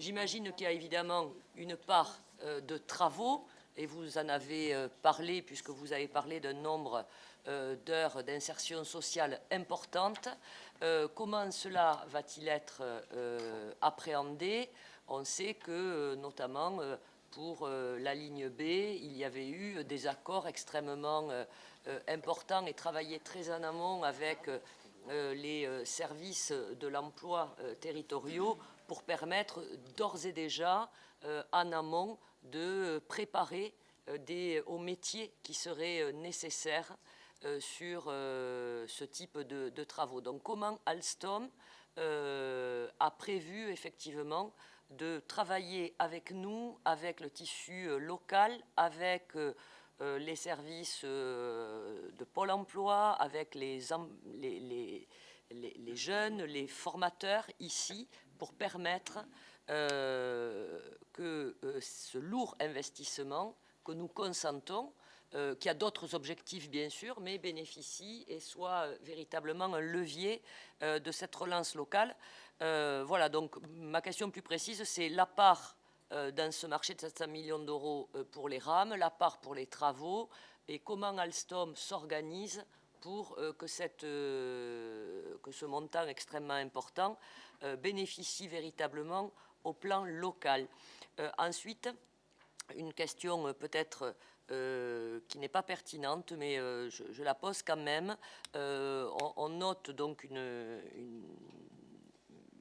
J'imagine qu'il y a évidemment une part de travaux, et vous en avez parlé puisque vous avez parlé d'un nombre d'heures d'insertion sociale importante. Comment cela va-t-il être appréhendé? On sait que notamment pour la ligne B, il y avait eu des accords extrêmement importants et travaillés très en amont avec les services de l'emploi territoriaux pour permettre d'ores et déjà en amont de préparer aux métiers qui seraient nécessaires sur ce type de travaux. Donc comment Alstom a prévu effectivement de travailler avec nous, avec le tissu local, avec les services de Pôle emploi, avec les jeunes, les formateurs ici, pour permettre que ce lourd investissement que nous consentons, qui a d'autres objectifs bien sûr, mais bénéficie et soit véritablement un levier de cette relance locale. Voilà, donc ma question plus précise, c'est la part dans ce marché de 700 millions d'euros pour les rames, la part pour les travaux, et comment Alstom s'organise pour que ce montant extrêmement important bénéficie véritablement au plan local. Ensuite, une question peut-être qui n'est pas pertinente, mais je la pose quand même. On note donc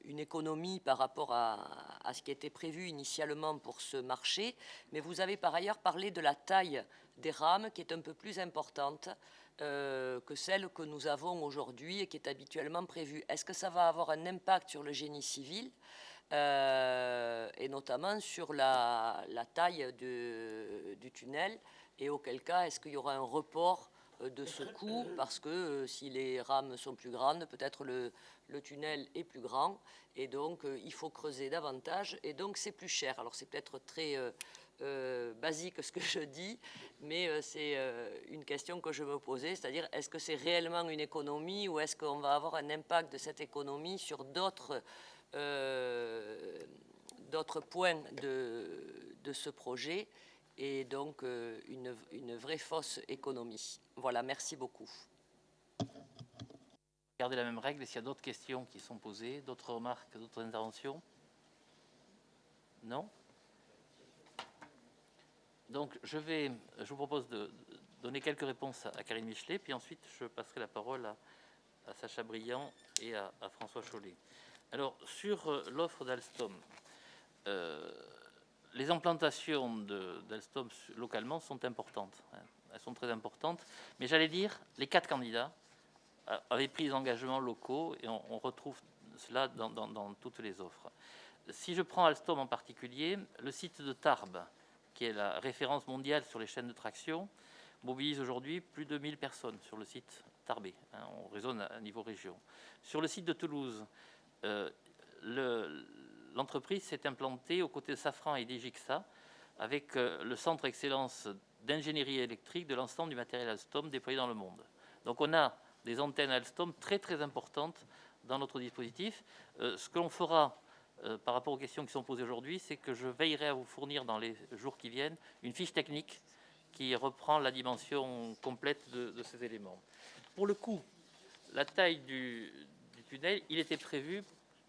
une économie par rapport à ce qui était prévu initialement pour ce marché, mais vous avez par ailleurs parlé de la taille des rames qui est un peu plus importante que celle que nous avons aujourd'hui et qui est habituellement prévue. Est-ce que ça va avoir un impact sur le génie civil et notamment sur la taille du tunnel, et auquel cas est-ce qu'il y aura un report de ce coût, parce que si les rames sont plus grandes, peut-être le tunnel est plus grand, et donc il faut creuser davantage, et donc c'est plus cher. Alors c'est peut-être très basique ce que je dis, mais c'est une question que je me posais, c'est-à-dire est-ce que c'est réellement une économie, ou est-ce qu'on va avoir un impact de cette économie sur d'autres points de ce projet, et donc une vraie fausse économie. Voilà, merci beaucoup. Gardez la même règle, s'il y a d'autres questions qui sont posées, d'autres remarques, d'autres interventions? Non? Donc je vous propose de donner quelques réponses à Karine Michelet, puis ensuite je passerai la parole à Sacha Briand et à François Chollet. Alors, sur l'offre d'Alstom, les implantations d'Alstom localement sont importantes. Hein. Elles sont très importantes. Mais j'allais dire, les 4 candidats avaient pris des engagements locaux, et on retrouve cela dans toutes les offres. Si je prends Alstom en particulier, le site de Tarbes, qui est la référence mondiale sur les chaînes de traction, mobilise aujourd'hui plus de 1000 personnes sur le site tarbais. Hein, on raisonne à niveau région. Sur le site de Toulouse, l'entreprise s'est implantée aux côtés de Safran et d'Egixa, avec le centre excellence d'ingénierie électrique de l'ensemble du matériel Alstom déployé dans le monde. Donc on a des antennes Alstom très très importantes dans notre dispositif. Ce que l'on fera par rapport aux questions qui sont posées aujourd'hui, c'est que je veillerai à vous fournir dans les jours qui viennent une fiche technique qui reprend la dimension complète de ces éléments. Pour le coup, la taille du tunnel, il était prévu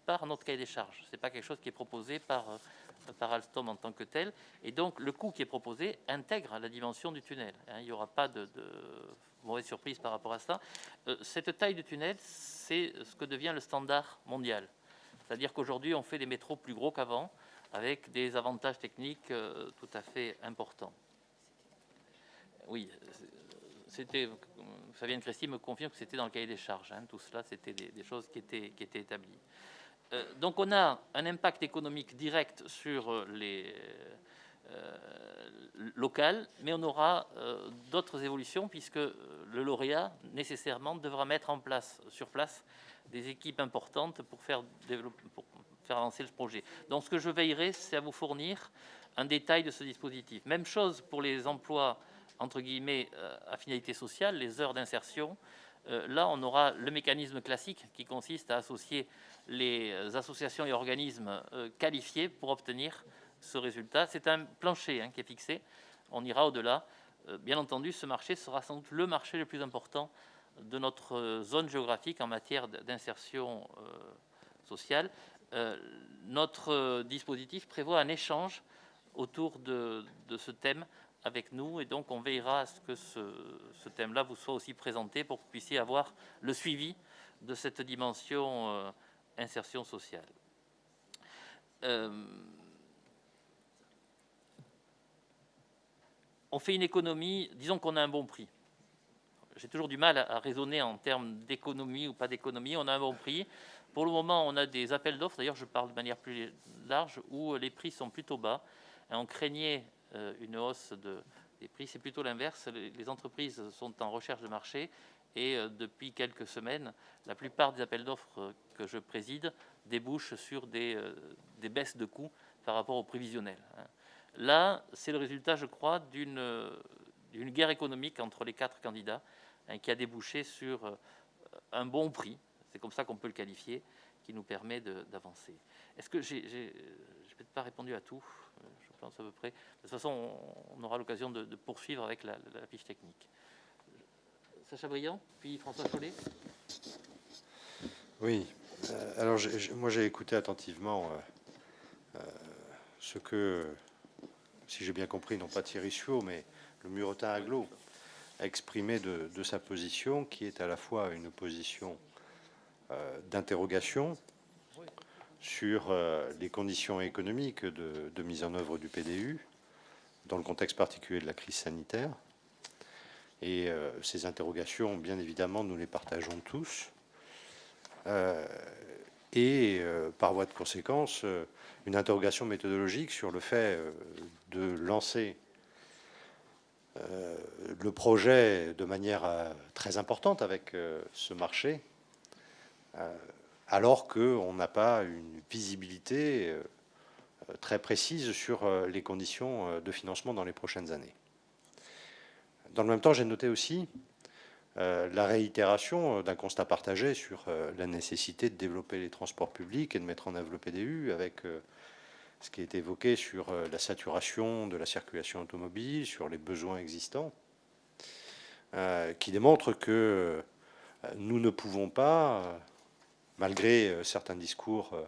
par notre cahier des charges. Ce n'est pas quelque chose qui est proposé par Alstom en tant que tel. Et donc, le coût qui est proposé intègre la dimension du tunnel. Il n'y aura pas de mauvaise surprise par rapport à ça. Cette taille de tunnel, c'est ce que devient le standard mondial. C'est-à-dire qu'aujourd'hui, on fait des métros plus gros qu'avant, avec des avantages techniques tout à fait importants. Oui, Fabienne Cresty me confirme que c'était dans le cahier des charges. Tout cela, c'était des choses qui étaient établies. Donc on a un impact économique direct sur les locales, mais on aura d'autres évolutions puisque le lauréat nécessairement devra mettre en place, sur place, des équipes importantes pour faire avancer le projet. Donc ce que je veillerai, c'est à vous fournir un détail de ce dispositif. Même chose pour les emplois entre guillemets à finalité sociale, les heures d'insertion. Là, on aura le mécanisme classique qui consiste à associer les associations et organismes qualifiés pour obtenir ce résultat. C'est un plancher qui est fixé. On ira au-delà. Bien entendu, ce marché sera sans doute le marché le plus important de notre zone géographique en matière d'insertion sociale. Notre dispositif prévoit un échange autour de ce thème avec nous, et donc on veillera à ce que ce thème-là vous soit aussi présenté pour que vous puissiez avoir le suivi de cette dimension insertion sociale. On fait une économie, disons qu'on a un bon prix. J'ai toujours du mal à raisonner en termes d'économie ou pas d'économie. On a un bon prix. Pour le moment, on a des appels d'offres, d'ailleurs je parle de manière plus large, où les prix sont plutôt bas. Et on craignait une hausse des prix, c'est plutôt l'inverse. Les entreprises sont en recherche de marché et depuis quelques semaines, la plupart des appels d'offres que je préside débouchent sur des baisses de coûts par rapport au prévisionnel. Là, c'est le résultat, je crois, d'une guerre économique entre les 4 candidats qui a débouché sur un bon prix, c'est comme ça qu'on peut le qualifier, qui nous permet d'avancer. Est-ce que j'ai peut-être pas répondu à tout? Je pense à peu près. De toute façon, on aura l'occasion de poursuivre avec la fiche technique. Sacha Briand, puis François Chollet. Oui. Alors, moi, j'ai écouté attentivement ce que, si j'ai bien compris, non pas Thierry Suot, mais le Muretin Aglo a exprimé de sa position, qui est à la fois une position d'interrogation sur les conditions économiques de mise en œuvre du PDU dans le contexte particulier de la crise sanitaire. Et ces interrogations, bien évidemment, nous les partageons tous. Et par voie de conséquence, une interrogation méthodologique sur le fait de lancer le projet de manière très importante avec ce marché, alors qu'on n'a pas une visibilité très précise sur les conditions de financement dans les prochaines années. Dans le même temps, j'ai noté aussi la réitération d'un constat partagé sur la nécessité de développer les transports publics et de mettre en œuvre le PDU, avec ce qui est évoqué sur la saturation de la circulation automobile, sur les besoins existants, qui démontre que nous ne pouvons pas, malgré certains discours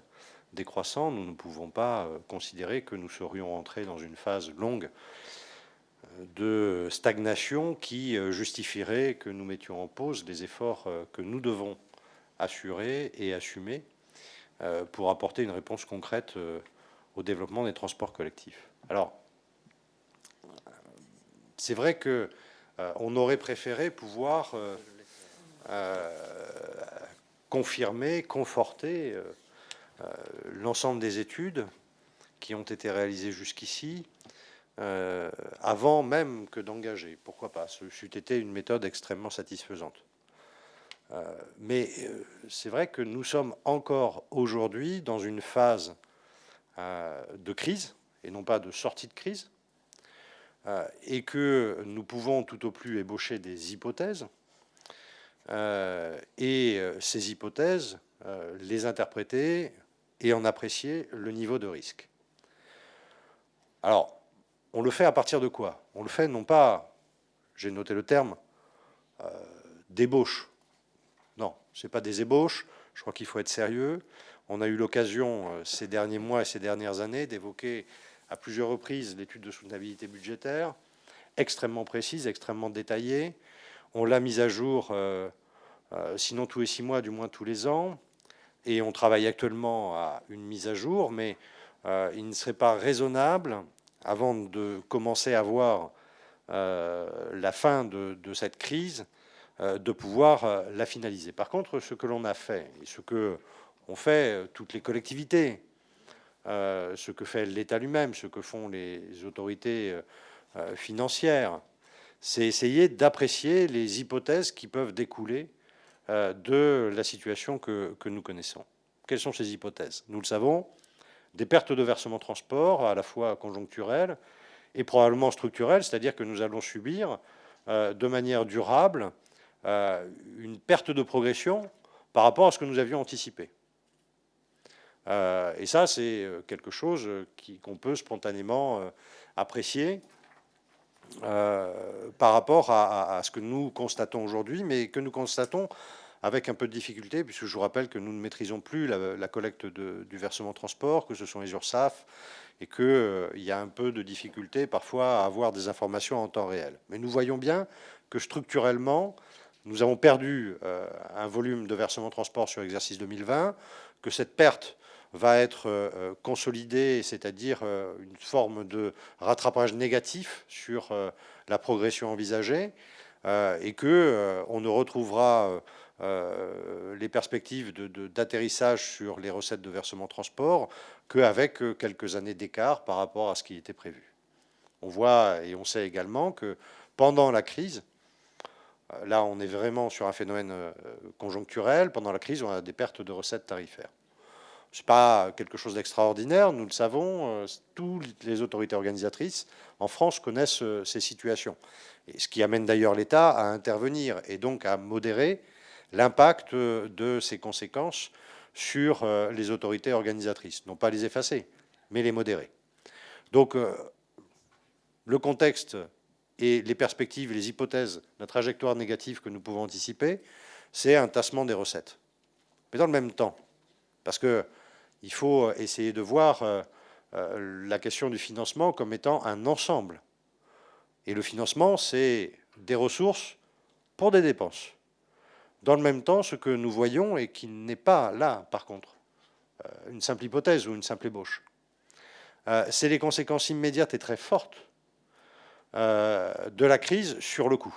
décroissants, nous ne pouvons pas considérer que nous serions entrés dans une phase longue de stagnation qui justifierait que nous mettions en pause les efforts que nous devons assurer et assumer pour apporter une réponse concrète au développement des transports collectifs. Alors, c'est vrai que on aurait préféré pouvoir confirmer, conforter l'ensemble des études qui ont été réalisées jusqu'ici, avant même que d'engager. Pourquoi pas? Ce c'eût été une méthode extrêmement satisfaisante. Mais c'est vrai que nous sommes encore aujourd'hui dans une phase de crise, et non pas de sortie de crise, et que nous pouvons tout au plus ébaucher des hypothèses, et ces hypothèses, les interpréter et en apprécier le niveau de risque. Alors, on le fait à partir de quoi? On le fait non pas, j'ai noté le terme, d'ébauche. Non, ce n'est pas des ébauches. Je crois qu'il faut être sérieux. On a eu l'occasion ces derniers mois et ces dernières années d'évoquer à plusieurs reprises l'étude de soutenabilité budgétaire, extrêmement précise, extrêmement détaillée. On l'a mise à jour, sinon tous les 6 mois, du moins tous les ans. Et on travaille actuellement à une mise à jour, mais il ne serait pas raisonnable, avant de commencer à voir la fin de cette crise, de pouvoir la finaliser. Par contre, ce que l'on a fait, et ce que ont fait toutes les collectivités, ce que fait l'État lui-même, ce que font les autorités financières, c'est essayer d'apprécier les hypothèses qui peuvent découler de la situation que nous connaissons. Quelles sont ces hypothèses? Nous le savons, des pertes de versement transport, à la fois conjoncturelles et probablement structurelles, c'est-à-dire que nous allons subir de manière durable une perte de progression par rapport à ce que nous avions anticipé. Et ça, c'est quelque chose qu'on peut spontanément apprécier par rapport à ce que nous constatons aujourd'hui, mais que nous constatons avec un peu de difficulté, puisque je vous rappelle que nous ne maîtrisons plus la collecte du versement transport, que ce sont les URSSAF, et qu'il y a un peu de difficulté parfois à avoir des informations en temps réel. Mais nous voyons bien que structurellement, nous avons perdu un volume de versement transport sur l'exercice 2020, que cette perte va être consolidée, c'est-à-dire une forme de rattrapage négatif sur la progression envisagée, et que on ne retrouvera les perspectives d'atterrissage sur les recettes de versement transport qu'avec quelques années d'écart par rapport à ce qui était prévu. On voit et on sait également que pendant la crise, là on est vraiment sur un phénomène conjoncturel, pendant la crise on a des pertes de recettes tarifaires. Ce n'est pas quelque chose d'extraordinaire, nous le savons, toutes les autorités organisatrices en France connaissent ces situations. Et ce qui amène d'ailleurs l'État à intervenir et donc à modérer l'impact de ces conséquences sur les autorités organisatrices. Non pas les effacer, mais les modérer. Donc le contexte et les perspectives, les hypothèses, la trajectoire négative que nous pouvons anticiper, c'est un tassement des recettes. Mais dans le même temps, parce qu'il faut essayer de voir la question du financement comme étant un ensemble. Et le financement, c'est des ressources pour des dépenses. Dans le même temps, ce que nous voyons, et qui n'est pas là, par contre, une simple hypothèse ou une simple ébauche, c'est les conséquences immédiates et très fortes de la crise sur le coût.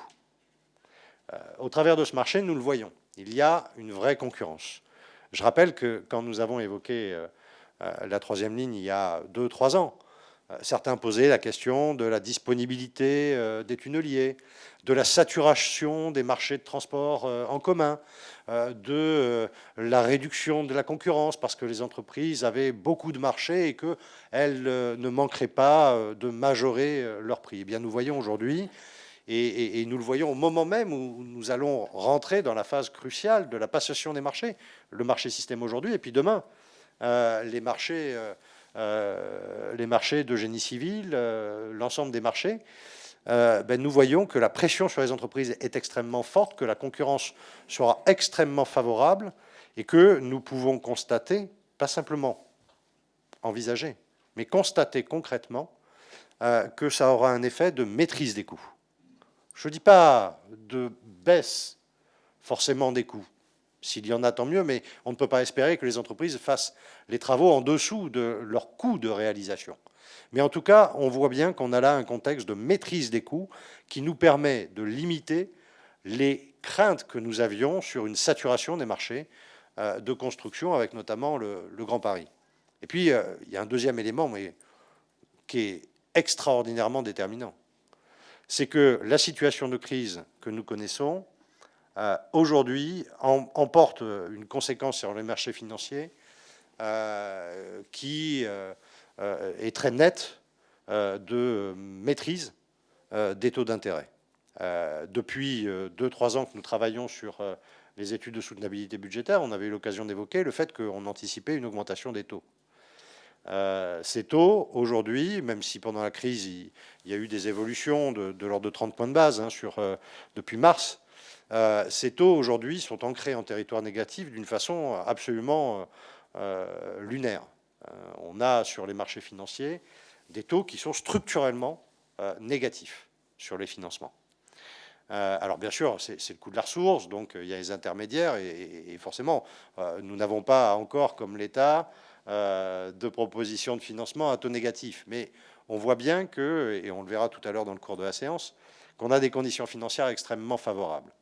Au travers de ce marché, nous le voyons. Il y a une vraie concurrence. Je rappelle que quand nous avons évoqué la troisième ligne il y a 2-3 ans, certains posaient la question de la disponibilité des tunneliers, de la saturation des marchés de transport en commun, de la réduction de la concurrence, parce que les entreprises avaient beaucoup de marchés et qu'elles ne manqueraient pas de majorer leur prix. Eh bien, nous voyons aujourd'hui, et nous le voyons au moment même où nous allons rentrer dans la phase cruciale de la passation des marchés, le marché système aujourd'hui, et puis demain, les marchés de génie civil, l'ensemble des marchés, nous voyons que la pression sur les entreprises est extrêmement forte, que la concurrence sera extrêmement favorable, et que nous pouvons constater, pas simplement envisager, mais constater concrètement que ça aura un effet de maîtrise des coûts. Je ne dis pas de baisse forcément des coûts. S'il y en a, tant mieux, mais on ne peut pas espérer que les entreprises fassent les travaux en dessous de leur coût de réalisation. Mais en tout cas, on voit bien qu'on a là un contexte de maîtrise des coûts qui nous permet de limiter les craintes que nous avions sur une saturation des marchés de construction, avec notamment le Grand Paris. Et puis, il y a un deuxième élément, mais qui est extraordinairement déterminant. C'est que la situation de crise que nous connaissons, aujourd'hui, emporte une conséquence sur les marchés financiers qui est très nette de maîtrise des taux d'intérêt. Depuis 2-3 ans que nous travaillons sur les études de soutenabilité budgétaire, on avait eu l'occasion d'évoquer le fait qu'on anticipait une augmentation des taux. Ces taux, aujourd'hui, même si pendant la crise, il y a eu des évolutions de l'ordre de 30 points de base depuis mars, ces taux, aujourd'hui, sont ancrés en territoire négatif d'une façon absolument lunaire. On a, sur les marchés financiers, des taux qui sont structurellement négatifs sur les financements. Alors bien sûr, c'est le coût de la ressource, donc il y a les intermédiaires, et forcément, nous n'avons pas encore, comme l'État, de propositions de financement à taux négatif. Mais on voit bien que, et on le verra tout à l'heure dans le cours de la séance, qu'on a des conditions financières extrêmement favorables.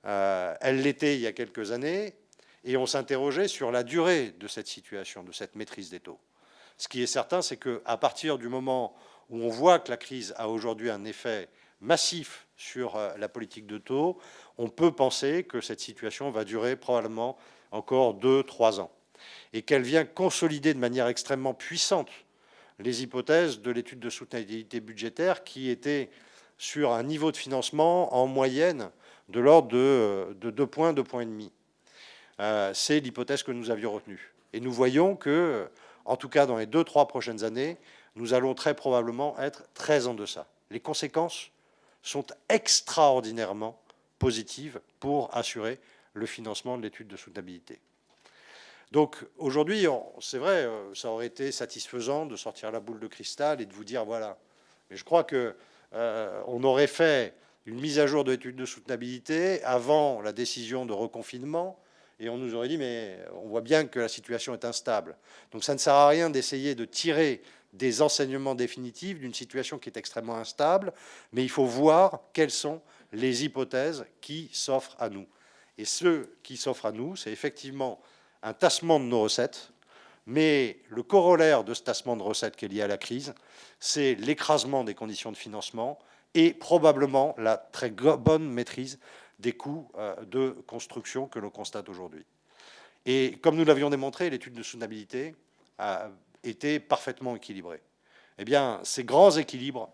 Elles l'étaient il y a quelques années, et on s'interrogeait sur la durée de cette situation, de cette maîtrise des taux. Ce qui est certain, c'est qu'à partir du moment où on voit que la crise a aujourd'hui un effet massif sur la politique de taux, on peut penser que cette situation va durer probablement encore 2-3 ans et qu'elle vient consolider de manière extrêmement puissante les hypothèses de l'étude de soutenabilité budgétaire qui était sur un niveau de financement en moyenne de l'ordre de 2 points, 2 points et demi. C'est l'hypothèse que nous avions retenue. Et nous voyons que, en tout cas dans les 2-3 prochaines années, nous allons très probablement être très en deçà. Les conséquences sont extraordinairement positives pour assurer le financement de l'étude de soutenabilité. Donc aujourd'hui, c'est vrai, ça aurait été satisfaisant de sortir la boule de cristal et de vous dire voilà. Mais je crois que on aurait fait une mise à jour de l'étude de soutenabilité avant la décision de reconfinement et on nous aurait dit mais on voit bien que la situation est instable. Donc ça ne sert à rien d'essayer de tirer des enseignements définitifs d'une situation qui est extrêmement instable, mais il faut voir quelles sont les hypothèses qui s'offrent à nous. Et ce qui s'offre à nous, c'est effectivement un tassement de nos recettes, mais le corollaire de ce tassement de recettes qui est lié à la crise, c'est l'écrasement des conditions de financement et probablement la très bonne maîtrise des coûts de construction que l'on constate aujourd'hui. Et comme nous l'avions démontré, l'étude de soutenabilité a été parfaitement équilibrée. Eh bien, ces grands équilibres,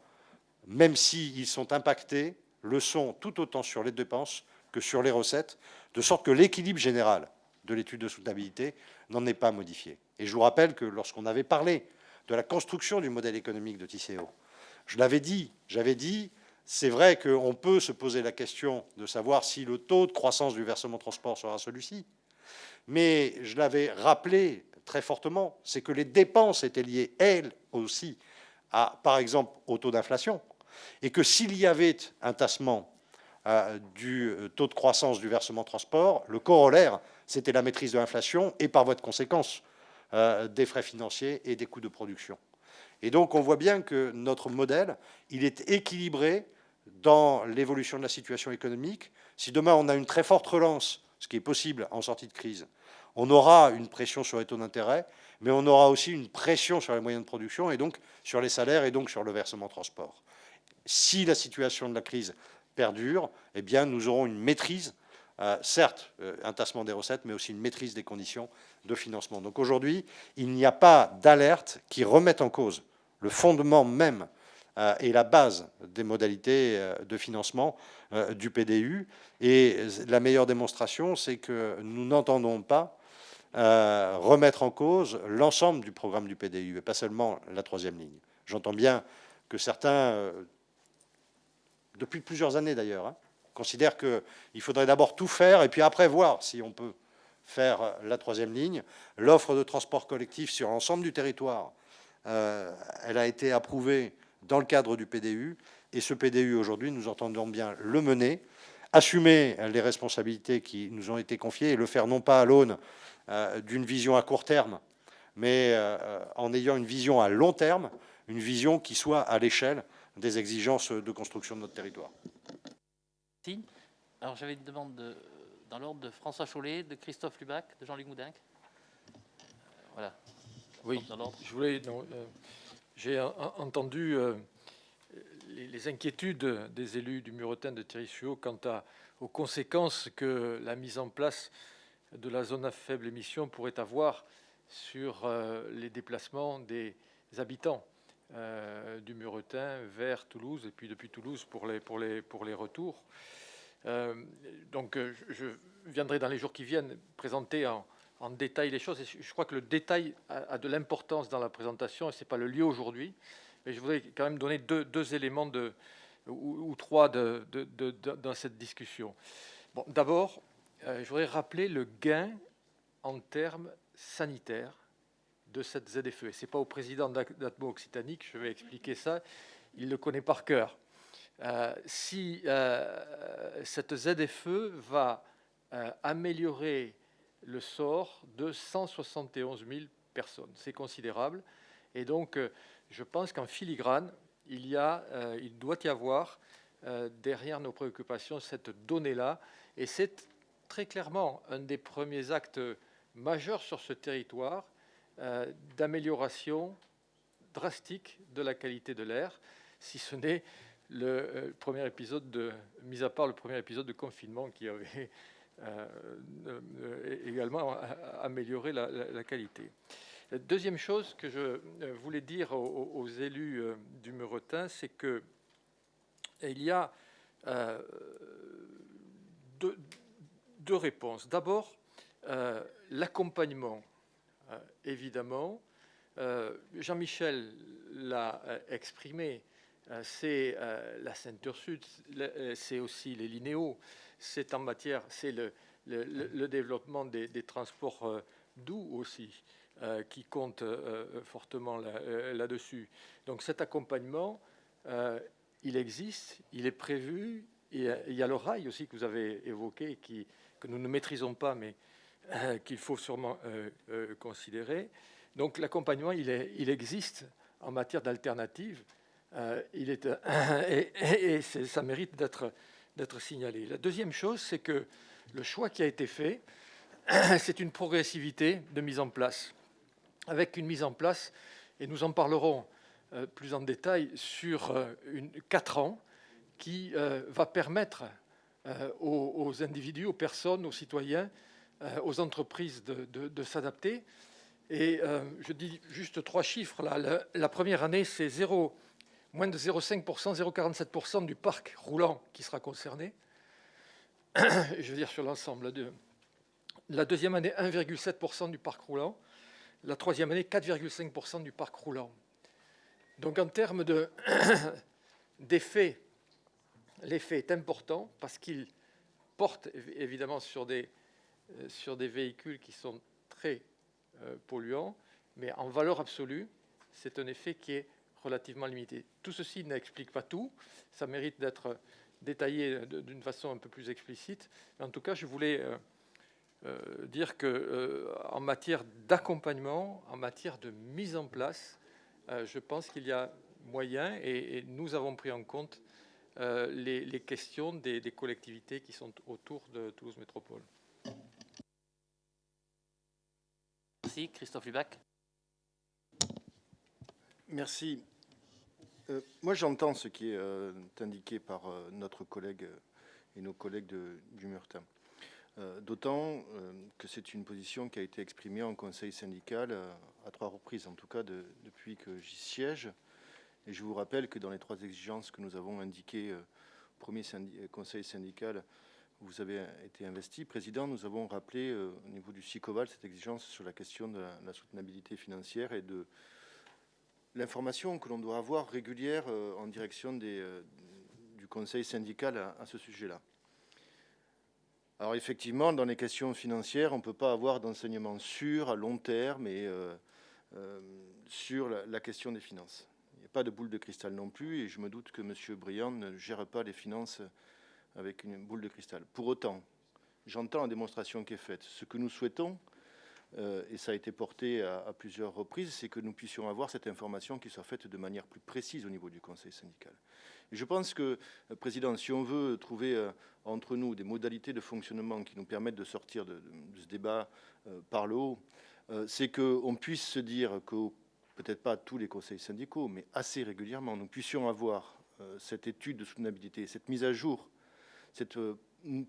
même s'ils sont impactés, le sont tout autant sur les dépenses que sur les recettes, de sorte que l'équilibre général de l'étude de soutenabilité n'en est pas modifié. Et je vous rappelle que lorsqu'on avait parlé de la construction du modèle économique de Tisséo, j'avais dit, c'est vrai qu'on peut se poser la question de savoir si le taux de croissance du versement transport sera celui-ci, mais je l'avais rappelé très fortement, c'est que les dépenses étaient liées, elles aussi, par exemple, au taux d'inflation, et que s'il y avait un tassement du taux de croissance du versement transport, le corollaire, c'était la maîtrise de l'inflation et par voie de conséquence des frais financiers et des coûts de production. Et donc on voit bien que notre modèle, il est équilibré dans l'évolution de la situation économique. Si demain on a une très forte relance, ce qui est possible en sortie de crise, on aura une pression sur les taux d'intérêt, mais on aura aussi une pression sur les moyens de production et donc sur les salaires et donc sur le versement transport. Si la situation de la crise perdure, eh bien nous aurons une maîtrise, certes un tassement des recettes, mais aussi une maîtrise des conditions de financement. Donc aujourd'hui, il n'y a pas d'alerte qui remette en cause le fondement même et la base des modalités de financement du PDU. Et la meilleure démonstration, c'est que nous n'entendons pas remettre en cause l'ensemble du programme du PDU, et pas seulement la troisième ligne. J'entends bien que certains, depuis plusieurs années d'ailleurs, considèrent qu'il faudrait d'abord tout faire et puis après voir si on peut faire la troisième ligne. L'offre de transport collectif sur l'ensemble du territoire, elle a été approuvée dans le cadre du PDU, et ce PDU aujourd'hui, nous entendons bien le mener, assumer les responsabilités qui nous ont été confiées et le faire non pas à l'aune d'une vision à court terme, mais en ayant une vision à long terme, une vision qui soit à l'échelle des exigences de construction de notre territoire. Merci. Alors j'avais une demande dans l'ordre de François Chollet, de Christophe Lubac, de Jean-Luc Moudinque. Voilà. Oui, je voulais. J'ai entendu les inquiétudes des élus du Muretin de Thierry-Suot quant aux conséquences que la mise en place de la zone à faible émission pourrait avoir sur les déplacements des habitants du Muretin vers Toulouse et puis depuis Toulouse pour les retours. Donc je viendrai dans les jours qui viennent présenter en en détail les choses. Et je crois que le détail a de l'importance dans la présentation, et ce n'est pas le lieu aujourd'hui. Mais je voudrais quand même donner deux éléments ou trois dans cette discussion. Bon, d'abord, je voudrais rappeler le gain en termes sanitaires de cette ZFE. Et ce n'est pas au président d'Atmo Occitanie que je vais expliquer ça, il le connaît par cœur. Si cette ZFE va améliorer le sort de 171 000 personnes, c'est considérable. Et donc, je pense qu'en filigrane, il doit y avoir derrière nos préoccupations cette donnée-là. Et c'est très clairement un des premiers actes majeurs sur ce territoire d'amélioration drastique de la qualité de l'air, si ce n'est le premier épisode mis à part le premier épisode de confinement qui avait également amélioré la qualité. La deuxième chose que je voulais dire aux élus du Muretin, c'est que il y a deux réponses. D'abord, l'accompagnement, évidemment. Jean-Michel l'a exprimé, c'est la ceinture sud, c'est aussi les linéaux, c'est en matière, c'est le développement des transports doux aussi, qui compte fortement là-dessus. Donc cet accompagnement, il existe, il est prévu. Il y a le rail aussi que vous avez évoqué, que nous ne maîtrisons pas, mais qu'il faut sûrement considérer. Donc l'accompagnement, il existe en matière d'alternatives. Et ça mérite d'être signalé. La deuxième chose, c'est que le choix qui a été fait, c'est une progressivité de mise en place, avec une mise en place, et nous en parlerons plus en détail, sur 4 ans, qui va permettre aux individus, aux personnes, aux citoyens, aux entreprises de s'adapter. Et je dis juste 3 chiffres. Là. La première année, c'est moins de 0,5%, 0,47% du parc roulant qui sera concerné. Je veux dire sur l'ensemble. La deuxième année, 1,7% du parc roulant. La troisième année, 4,5% du parc roulant. Donc en termes d'effet, l'effet est important parce qu'il porte évidemment sur des véhicules qui sont très polluants, mais en valeur absolue, c'est un effet qui est relativement limité. Tout ceci n'explique pas tout, ça mérite d'être détaillé d'une façon un peu plus explicite. En tout cas, je voulais dire qu'en matière d'accompagnement, en matière de mise en place, je pense qu'il y a moyen, et nous avons pris en compte les questions des collectivités qui sont autour de Toulouse Métropole. Merci. Christophe Lubach. Merci. Moi, j'entends ce qui est indiqué par notre collègue et nos collègues du Muretin. D'autant que c'est une position qui a été exprimée en conseil syndical à 3 reprises, en tout cas depuis que j'y siège. Et je vous rappelle que dans les 3 exigences que nous avons indiquées, premier conseil syndical, vous avez été investi. Président, nous avons rappelé au niveau du SICOVAL cette exigence sur la question de la soutenabilité financière et de l'information que l'on doit avoir régulière en direction du conseil syndical à ce sujet-là. Alors effectivement, dans les questions financières, on ne peut pas avoir d'enseignement sûr à long terme et sur la question des finances. Il n'y a pas de boule de cristal non plus, et je me doute que M. Briand ne gère pas les finances avec une boule de cristal. Pour autant, j'entends la démonstration qui est faite. Ce que nous souhaitons, et ça a été porté à plusieurs reprises, c'est que nous puissions avoir cette information qui soit faite de manière plus précise au niveau du conseil syndical. Et je pense que, Président, si on veut trouver entre nous des modalités de fonctionnement qui nous permettent de sortir de ce débat par le haut, c'est qu'on puisse se dire que, peut-être pas tous les conseils syndicaux, mais assez régulièrement, nous puissions avoir cette étude de soutenabilité, cette mise à jour, cette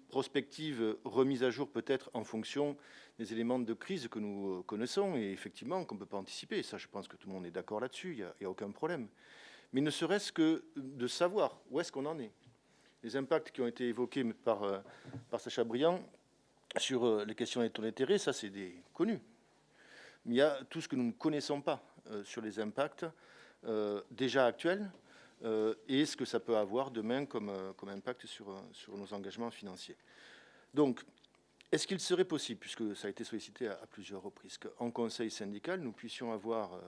prospective remise à jour peut-être en fonction des éléments de crise que nous connaissons et effectivement qu'on ne peut pas anticiper. Ça, je pense que tout le monde est d'accord là-dessus, il n'y a aucun problème. Mais ne serait-ce que de savoir où est-ce qu'on en est. Les impacts qui ont été évoqués par Sacha Briand, sur les questions des taux d'intérêt, ça c'est des connus. Mais il y a tout ce que nous ne connaissons pas sur les impacts déjà actuels et ce que ça peut avoir demain comme impact sur nos engagements financiers. Donc, est-ce qu'il serait possible, puisque ça a été sollicité à plusieurs reprises, qu'en conseil syndical, nous puissions avoir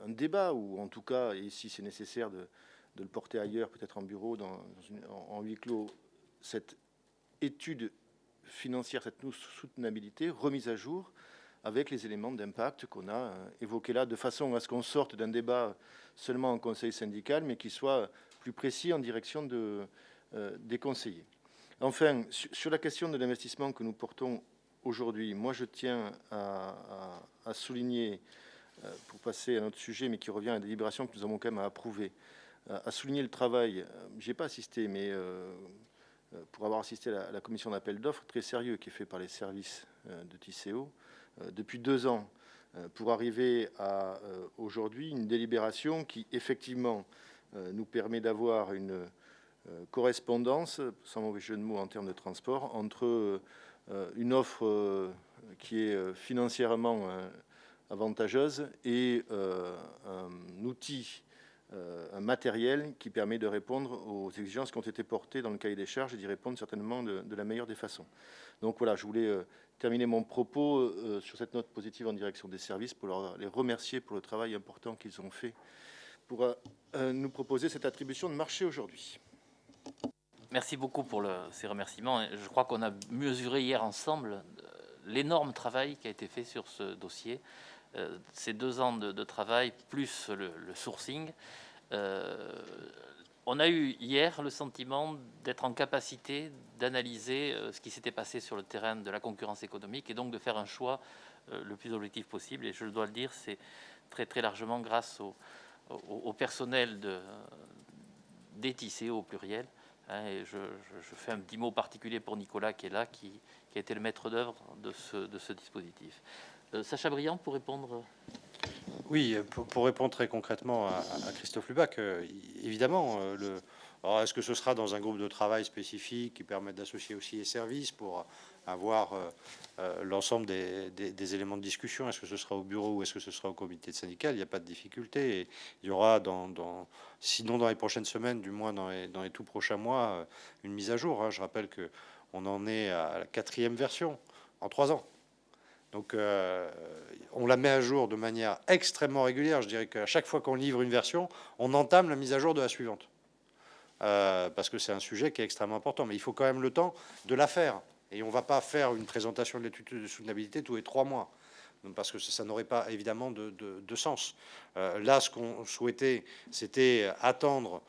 un débat, ou en tout cas, et si c'est nécessaire de le porter ailleurs, peut-être en bureau, en huis clos, cette étude financière, cette soutenabilité remise à jour avec les éléments d'impact qu'on a évoqués là, de façon à ce qu'on sorte d'un débat seulement en conseil syndical, mais qui soit plus précis en direction des conseillers. Enfin, sur la question de l'investissement que nous portons aujourd'hui, moi je tiens à souligner, pour passer à un autre sujet, mais qui revient à la délibération que nous avons quand même à approuver, à souligner le travail, j'ai pas assisté, mais pour avoir assisté à la commission d'appel d'offres très sérieux qui est fait par les services de Tisséo depuis 2 ans, pour arriver à aujourd'hui une délibération qui effectivement nous permet d'avoir une correspondance, sans mauvais jeu de mots en termes de transport, entre une offre qui est financièrement avantageuse et un outil, un matériel qui permet de répondre aux exigences qui ont été portées dans le cahier des charges et d'y répondre certainement de la meilleure des façons. Donc voilà, je voulais terminer mon propos sur cette note positive en direction des services pour les remercier pour le travail important qu'ils ont fait pour nous proposer cette attribution de marché aujourd'hui. Merci beaucoup pour ces remerciements. Je crois qu'on a mesuré hier ensemble l'énorme travail qui a été fait sur ce dossier. Ces 2 ans de travail, plus le sourcing. On a eu hier le sentiment d'être en capacité d'analyser ce qui s'était passé sur le terrain de la concurrence économique et donc de faire un choix le plus objectif possible. Et je dois le dire, c'est très, très largement grâce au personnel des Tisséo au pluriel. Et je fais un petit mot particulier pour Nicolas qui est là, qui a été le maître d'œuvre de ce dispositif. Sacha Briand, pour répondre. Oui, pour répondre très concrètement à Christophe Lubac, évidemment, alors est-ce que ce sera dans un groupe de travail spécifique qui permette d'associer aussi les services pour avoir l'ensemble des éléments de discussion? Est-ce que ce sera au bureau ou est-ce que ce sera au comité syndical? Il n'y a pas de difficulté. Et il y aura, sinon dans les prochaines semaines, du moins dans les tout prochains mois, une mise à jour. Je rappelle qu'on en est à la 4e version en 3 ans. Donc, on la met à jour de manière extrêmement régulière. Je dirais qu'à chaque fois qu'on livre une version, on entame la mise à jour de la suivante. Parce que c'est un sujet qui est extrêmement important. Mais il faut quand même le temps de la faire. Et on ne va pas faire une présentation de l'étude de soutenabilité tous les 3 mois. Parce que ça n'aurait pas évidemment de sens. Là, ce qu'on souhaitait, c'était attendre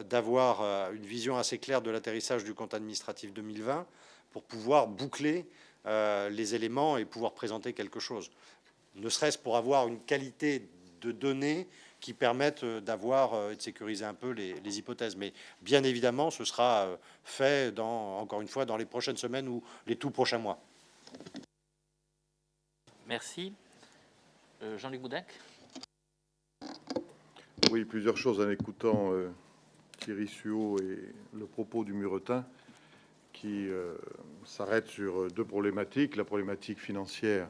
d'avoir une vision assez claire de l'atterrissage du compte administratif 2020 pour pouvoir boucler les éléments et pouvoir présenter quelque chose, ne serait-ce pour avoir une qualité de données qui permettent d'avoir et de sécuriser un peu les hypothèses. Mais bien évidemment, ce sera fait, encore une fois, dans les prochaines semaines ou les tout prochains mois. Merci. Jean-Luc Boudin. Oui, plusieurs choses en écoutant Thierry Suot et le propos du Muretin, qui s'arrête sur 2 problématiques, la problématique financière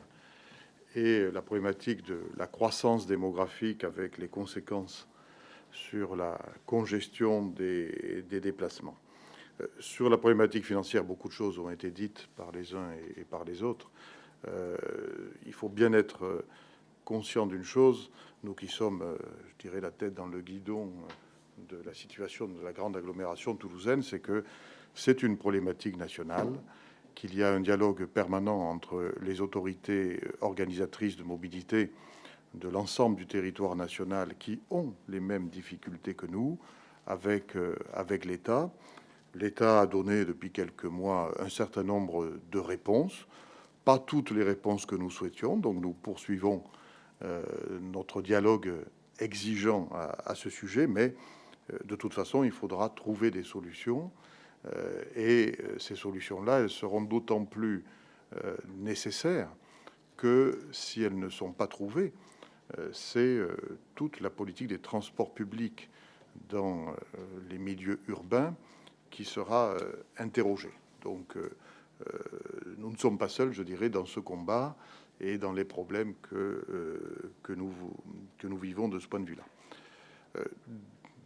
et la problématique de la croissance démographique avec les conséquences sur la congestion des déplacements. Sur la problématique financière, beaucoup de choses ont été dites par les uns et par les autres. Il faut bien être conscient d'une chose, nous qui sommes, je dirais, la tête dans le guidon de la situation de la grande agglomération toulousaine, c'est que c'est une problématique nationale, qu'il y a un dialogue permanent entre les autorités organisatrices de mobilité de l'ensemble du territoire national qui ont les mêmes difficultés que nous avec l'État. L'État a donné depuis quelques mois un certain nombre de réponses, pas toutes les réponses que nous souhaitions, donc nous poursuivons notre dialogue exigeant à ce sujet, mais de toute façon, il faudra trouver des solutions. Et ces solutions-là, elles seront d'autant plus nécessaires que si elles ne sont pas trouvées, c'est toute la politique des transports publics dans les milieux urbains qui sera interrogée. Donc, nous ne sommes pas seuls, je dirais, dans ce combat et dans les problèmes que nous vivons de ce point de vue-là.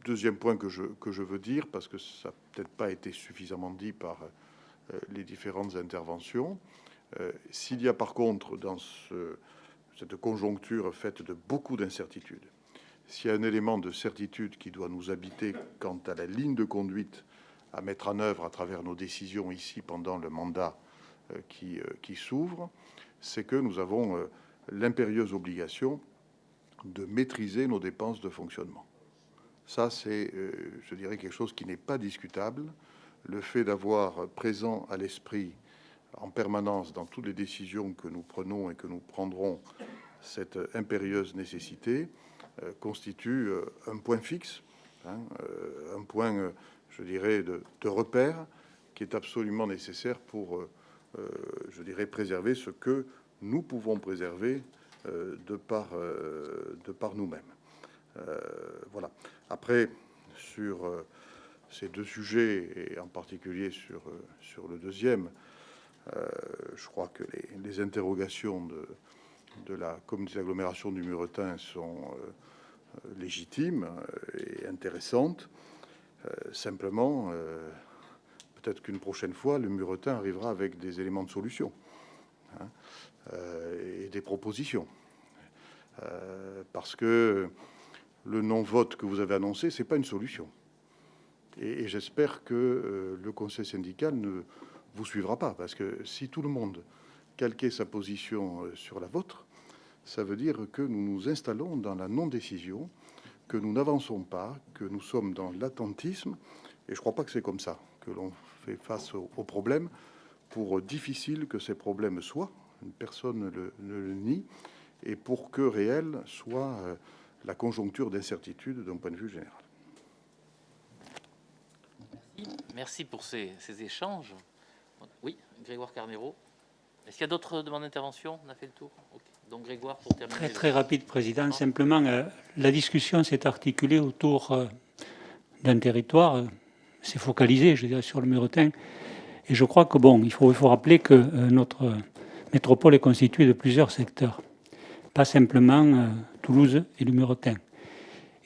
Deuxième point que je veux dire, parce que ça n'a peut-être pas été suffisamment dit par les différentes interventions, s'il y a par contre dans cette conjoncture faite de beaucoup d'incertitudes, s'il y a un élément de certitude qui doit nous habiter quant à la ligne de conduite à mettre en œuvre à travers nos décisions ici pendant le mandat qui s'ouvre, c'est que nous avons l'impérieuse obligation de maîtriser nos dépenses de fonctionnement. Ça, c'est, je dirais, quelque chose qui n'est pas discutable. Le fait d'avoir présent à l'esprit en permanence dans toutes les décisions que nous prenons et que nous prendrons cette impérieuse nécessité constitue un point fixe, un point, je dirais, de repère qui est absolument nécessaire pour, je dirais, préserver ce que nous pouvons préserver de par nous-mêmes. Voilà. Après, sur ces deux sujets, et en particulier sur le deuxième, je crois que les interrogations de la communauté d'agglomération du Muretin sont légitimes et intéressantes. Simplement, peut-être qu'une prochaine fois, le Muretin arrivera avec des éléments de solution et des propositions. Parce que le non-vote que vous avez annoncé, c'est pas une solution. Et j'espère que le conseil syndical ne vous suivra pas, parce que si tout le monde calquait sa position sur la vôtre, ça veut dire que nous nous installons dans la non-décision, que nous n'avançons pas, que nous sommes dans l'attentisme, et je crois pas que c'est comme ça que l'on fait face aux problèmes, pour difficile que ces problèmes soient, personne ne le nie, et pour que réelle soit la conjoncture d'incertitude d'un point de vue général. Merci pour ces échanges. Oui, Grégoire Carnero. Est-ce qu'il y a d'autres demandes d'intervention? On a fait le tour. Okay. Donc Grégoire, pour terminer. Très rapide, Président. Simplement, la discussion s'est articulée autour d'un territoire. C'est focalisé, je dirais, sur le Muretin. Et je crois que, bon, il faut rappeler que notre métropole est constituée de plusieurs secteurs. Pas simplement Toulouse et le Muretin.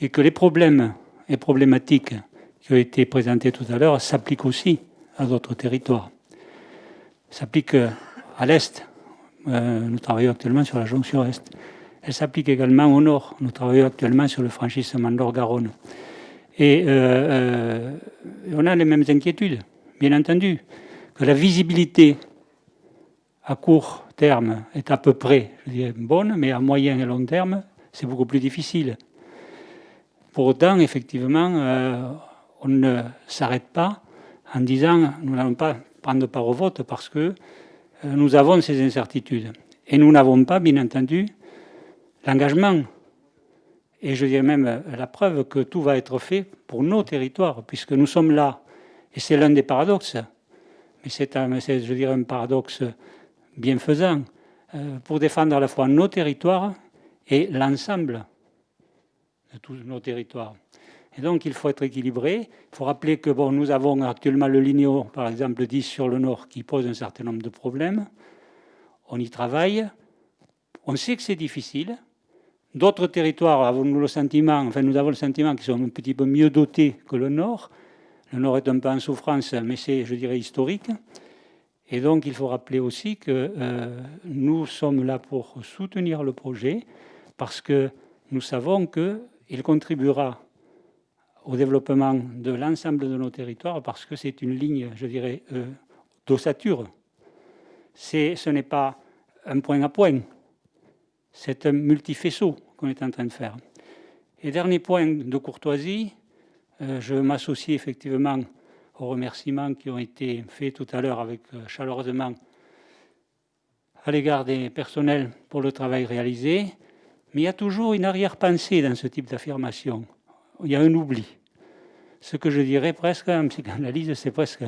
Et que les problèmes et problématiques qui ont été présentés tout à l'heure s'appliquent aussi à d'autres territoires. S'appliquent à l'Est. Nous travaillons actuellement sur la jonction Est. Elle s'applique également au Nord. Nous travaillons actuellement sur le franchissement d'Or-Garonne. Et on a les mêmes inquiétudes, bien entendu. Que la visibilité à court terme est à peu près, je dirais, bonne, mais à moyen et long terme, c'est beaucoup plus difficile. Pour autant, effectivement, on ne s'arrête pas en disant nous n'allons pas prendre part au vote parce que nous avons ces incertitudes. Et nous n'avons pas, bien entendu, l'engagement. Et je dirais même la preuve que tout va être fait pour nos territoires, puisque nous sommes là. Et c'est l'un des paradoxes. Mais c'est je dirais, un paradoxe bienfaisant pour défendre à la fois nos territoires et l'ensemble de tous nos territoires. Et donc, il faut être équilibré. Il faut rappeler que bon, nous avons actuellement le Lignéo, par exemple, 10 sur le nord, qui pose un certain nombre de problèmes. On y travaille. On sait que c'est difficile. D'autres territoires, avons-nous le sentiment, enfin, nous avons le sentiment qu'ils sont un petit peu mieux dotés que le nord. Le nord est un peu en souffrance, mais c'est, je dirais, historique. Et donc, il faut rappeler aussi que nous sommes là pour soutenir le projet, parce que nous savons qu'il contribuera au développement de l'ensemble de nos territoires, parce que c'est une ligne, je dirais, d'ossature. Ce n'est pas un point à point, c'est un multifaisceau qu'on est en train de faire. Et dernier point de courtoisie, je m'associe effectivement aux remerciements qui ont été faits tout à l'heure avec chaleureusement à l'égard des personnels pour le travail réalisé. Mais il y a toujours une arrière-pensée dans ce type d'affirmation. Il y a un oubli. Ce que je dirais presque, en psychanalyse, c'est presque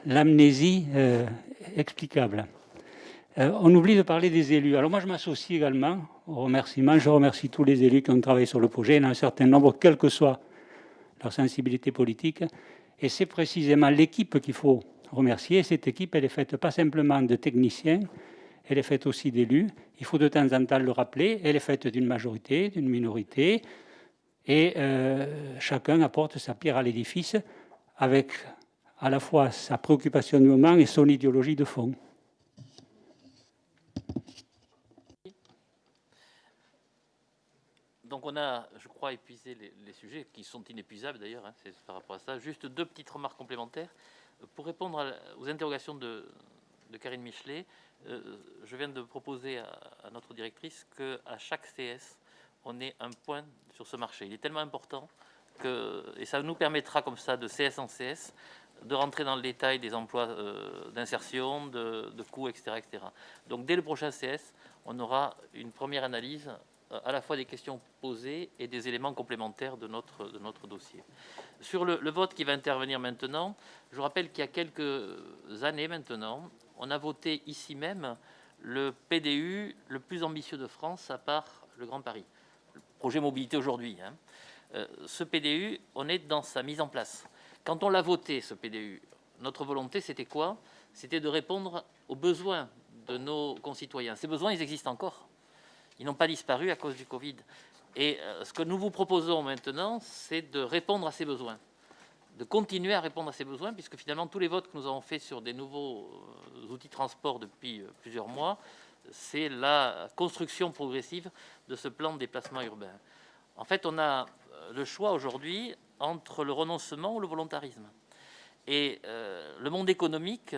l'amnésie explicable. On oublie de parler des élus. Alors moi, je m'associe également aux remerciements. Je remercie tous les élus qui ont travaillé sur le projet. Il y en a un certain nombre, quelle que soit leur sensibilité politique. Et c'est précisément l'équipe qu'il faut remercier. Cette équipe, elle est faite pas simplement de techniciens, elle est faite aussi d'élus. Il faut de temps en temps le rappeler. Elle est faite d'une majorité, d'une minorité, et chacun apporte sa pierre à l'édifice avec à la fois sa préoccupation du moment et son idéologie de fond. Donc on a, je crois, épuisé les sujets, qui sont inépuisables d'ailleurs, hein, c'est par rapport à ça. Juste deux petites remarques complémentaires. Pour répondre aux interrogations de Karine Michelet, je viens de proposer à notre directrice qu'à chaque CS, on ait un point sur ce marché. Il est tellement important et ça nous permettra comme ça, de CS en CS, de rentrer dans le détail des emplois d'insertion, de coûts, etc., etc. Donc dès le prochain CS, on aura une première analyse à la fois des questions posées et des éléments complémentaires de notre dossier. Sur le vote qui va intervenir maintenant, je vous rappelle qu'il y a quelques années maintenant, on a voté ici même le PDU le plus ambitieux de France, à part le Grand Paris. Le projet mobilité aujourd'hui. Hein. Ce PDU, on est dans sa mise en place. Quand on l'a voté, ce PDU, notre volonté, c'était quoi? C'était de répondre aux besoins de nos concitoyens. Ces besoins, ils existent encore. Ils n'ont pas disparu à cause du Covid. Et ce que nous vous proposons maintenant, c'est de répondre à ces besoins, de continuer à répondre à ces besoins, puisque finalement, tous les votes que nous avons faits sur des nouveaux outils de transport depuis plusieurs mois, c'est la construction progressive de ce plan de déplacement urbain. En fait, on a le choix aujourd'hui entre le renoncement ou le volontarisme. Et le monde économique,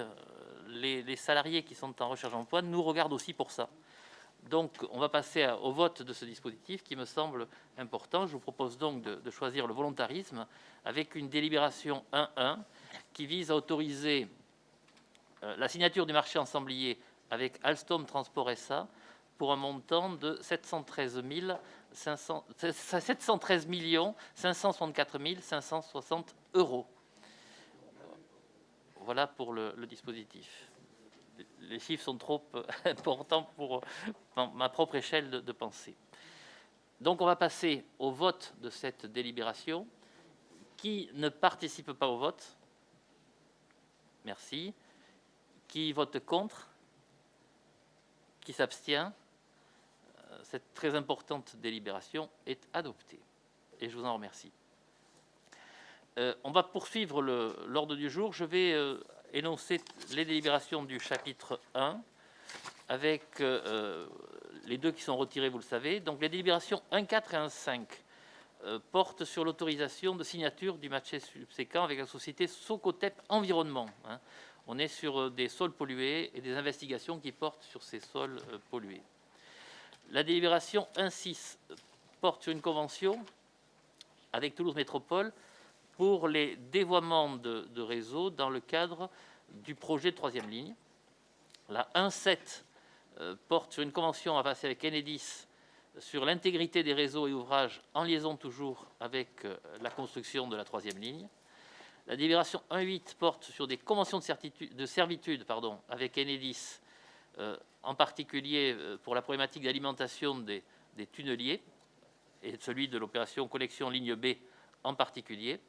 les salariés qui sont en recherche d'emploi nous regardent aussi pour ça. Donc, on va passer au vote de ce dispositif qui me semble important. Je vous propose donc de choisir le volontarisme avec une délibération 1.1 qui vise à autoriser la signature du marché ensemblier avec Alstom Transport SA pour un montant de 713 564 560 €. Voilà pour le dispositif. Les chiffres sont trop importants pour ma propre échelle de pensée. Donc on va passer au vote de cette délibération. Qui ne participe pas au vote? Merci. Qui vote contre? Qui s'abstient? Cette très importante délibération est adoptée. Et je vous en remercie. On va poursuivre l'ordre du jour. Je vais énoncer les délibérations du chapitre 1 avec les deux qui sont retirés, vous le savez. Donc les délibérations 1.4 et 1.5 portent sur l'autorisation de signature du marché subséquent avec la société Socotep Environnement. Hein. On est sur des sols pollués et des investigations qui portent sur ces sols pollués. La délibération 1.6 porte sur une convention avec Toulouse Métropole pour les dévoiements de réseau dans le cadre du projet de troisième ligne. La 1.7 porte sur une convention à passer avec Enedis sur l'intégrité des réseaux et ouvrages en liaison toujours avec la construction de la troisième ligne. La délibération 1.8 porte sur des conventions de servitude avec Enedis, en particulier pour la problématique d'alimentation des tunneliers et celui de l'opération collection ligne B en particulier.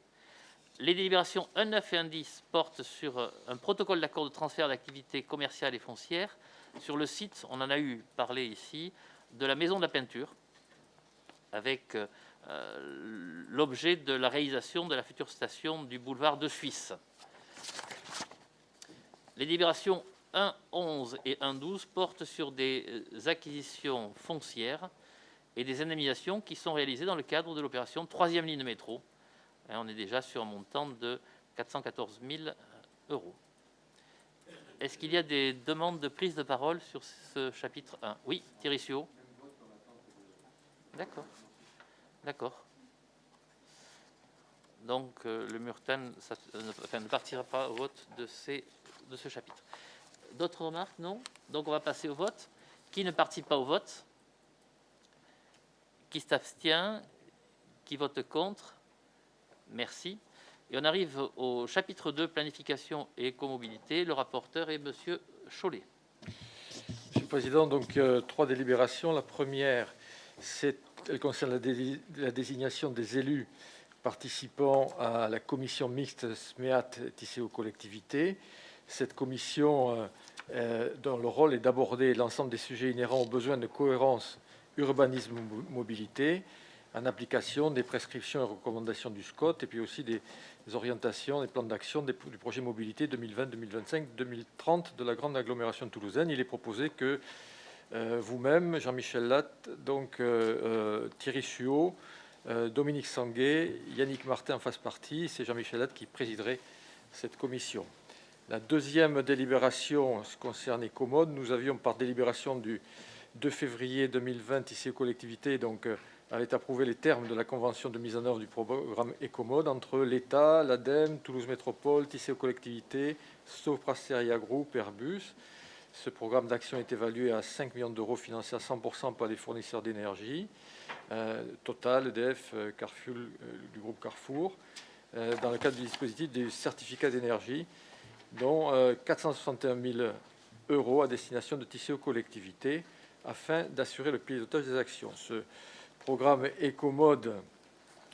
Les délibérations 1.9 et 1.10 portent sur un protocole d'accord de transfert d'activités commerciales et foncières sur le site, on en a eu parlé ici, de la Maison de la Peinture, avec l'objet de la réalisation de la future station du boulevard de Suisse. Les délibérations 1.11 et 1.12 portent sur des acquisitions foncières et des indemnisations qui sont réalisées dans le cadre de l'opération troisième ligne de métro. On est déjà sur un montant de 414 000 €. Est-ce qu'il y a des demandes de prise de parole sur ce chapitre 1? Oui, Thierry Suot. D'accord. D'accord. Donc, le Murten ne partira pas au vote de ce chapitre. D'autres remarques? Non. Donc, on va passer au vote. Qui ne participe pas au vote? Qui s'abstient? Qui vote contre? Merci. Et on arrive au chapitre 2, planification et écomobilité. Le rapporteur est Monsieur Chollet. Monsieur le Président, donc 3 délibérations. La première, elle concerne la désignation des élus participant à la commission mixte SMEAT Tisséo Collectivité. cette commission dont le rôle est d'aborder l'ensemble des sujets inhérents aux besoins de cohérence urbanisme-mobilité, en application des prescriptions et recommandations du SCOT, et puis aussi des orientations, des plans d'action du projet mobilité 2020, 2025, 2030 de la grande agglomération toulousaine. Il est proposé que vous-même, Jean-Michel Latte, donc Thierry Suot, Dominique Sanguet, Yannick Martin en fassent partie. C'est Jean-Michel Latte qui présiderait cette commission. La deuxième délibération concerne Ecomode. Nous avions, par délibération du 2 février 2020, ici aux collectivités, donc avait approuvé les termes de la convention de mise en œuvre du programme Ecomode entre l'État, l'ADEME, Toulouse Métropole, Tissé aux collectivités, Soprasteria Group, Airbus. Ce programme d'action est évalué à 5 millions d'euros financés à 100% par les fournisseurs d'énergie, Total, EDF, Carrefour, du groupe Carrefour, dans le cadre du dispositif des certificats d'énergie, dont 461 000 euros à destination de Tissé aux collectivités, afin d'assurer le pilotage des actions. Ce programme Ecomode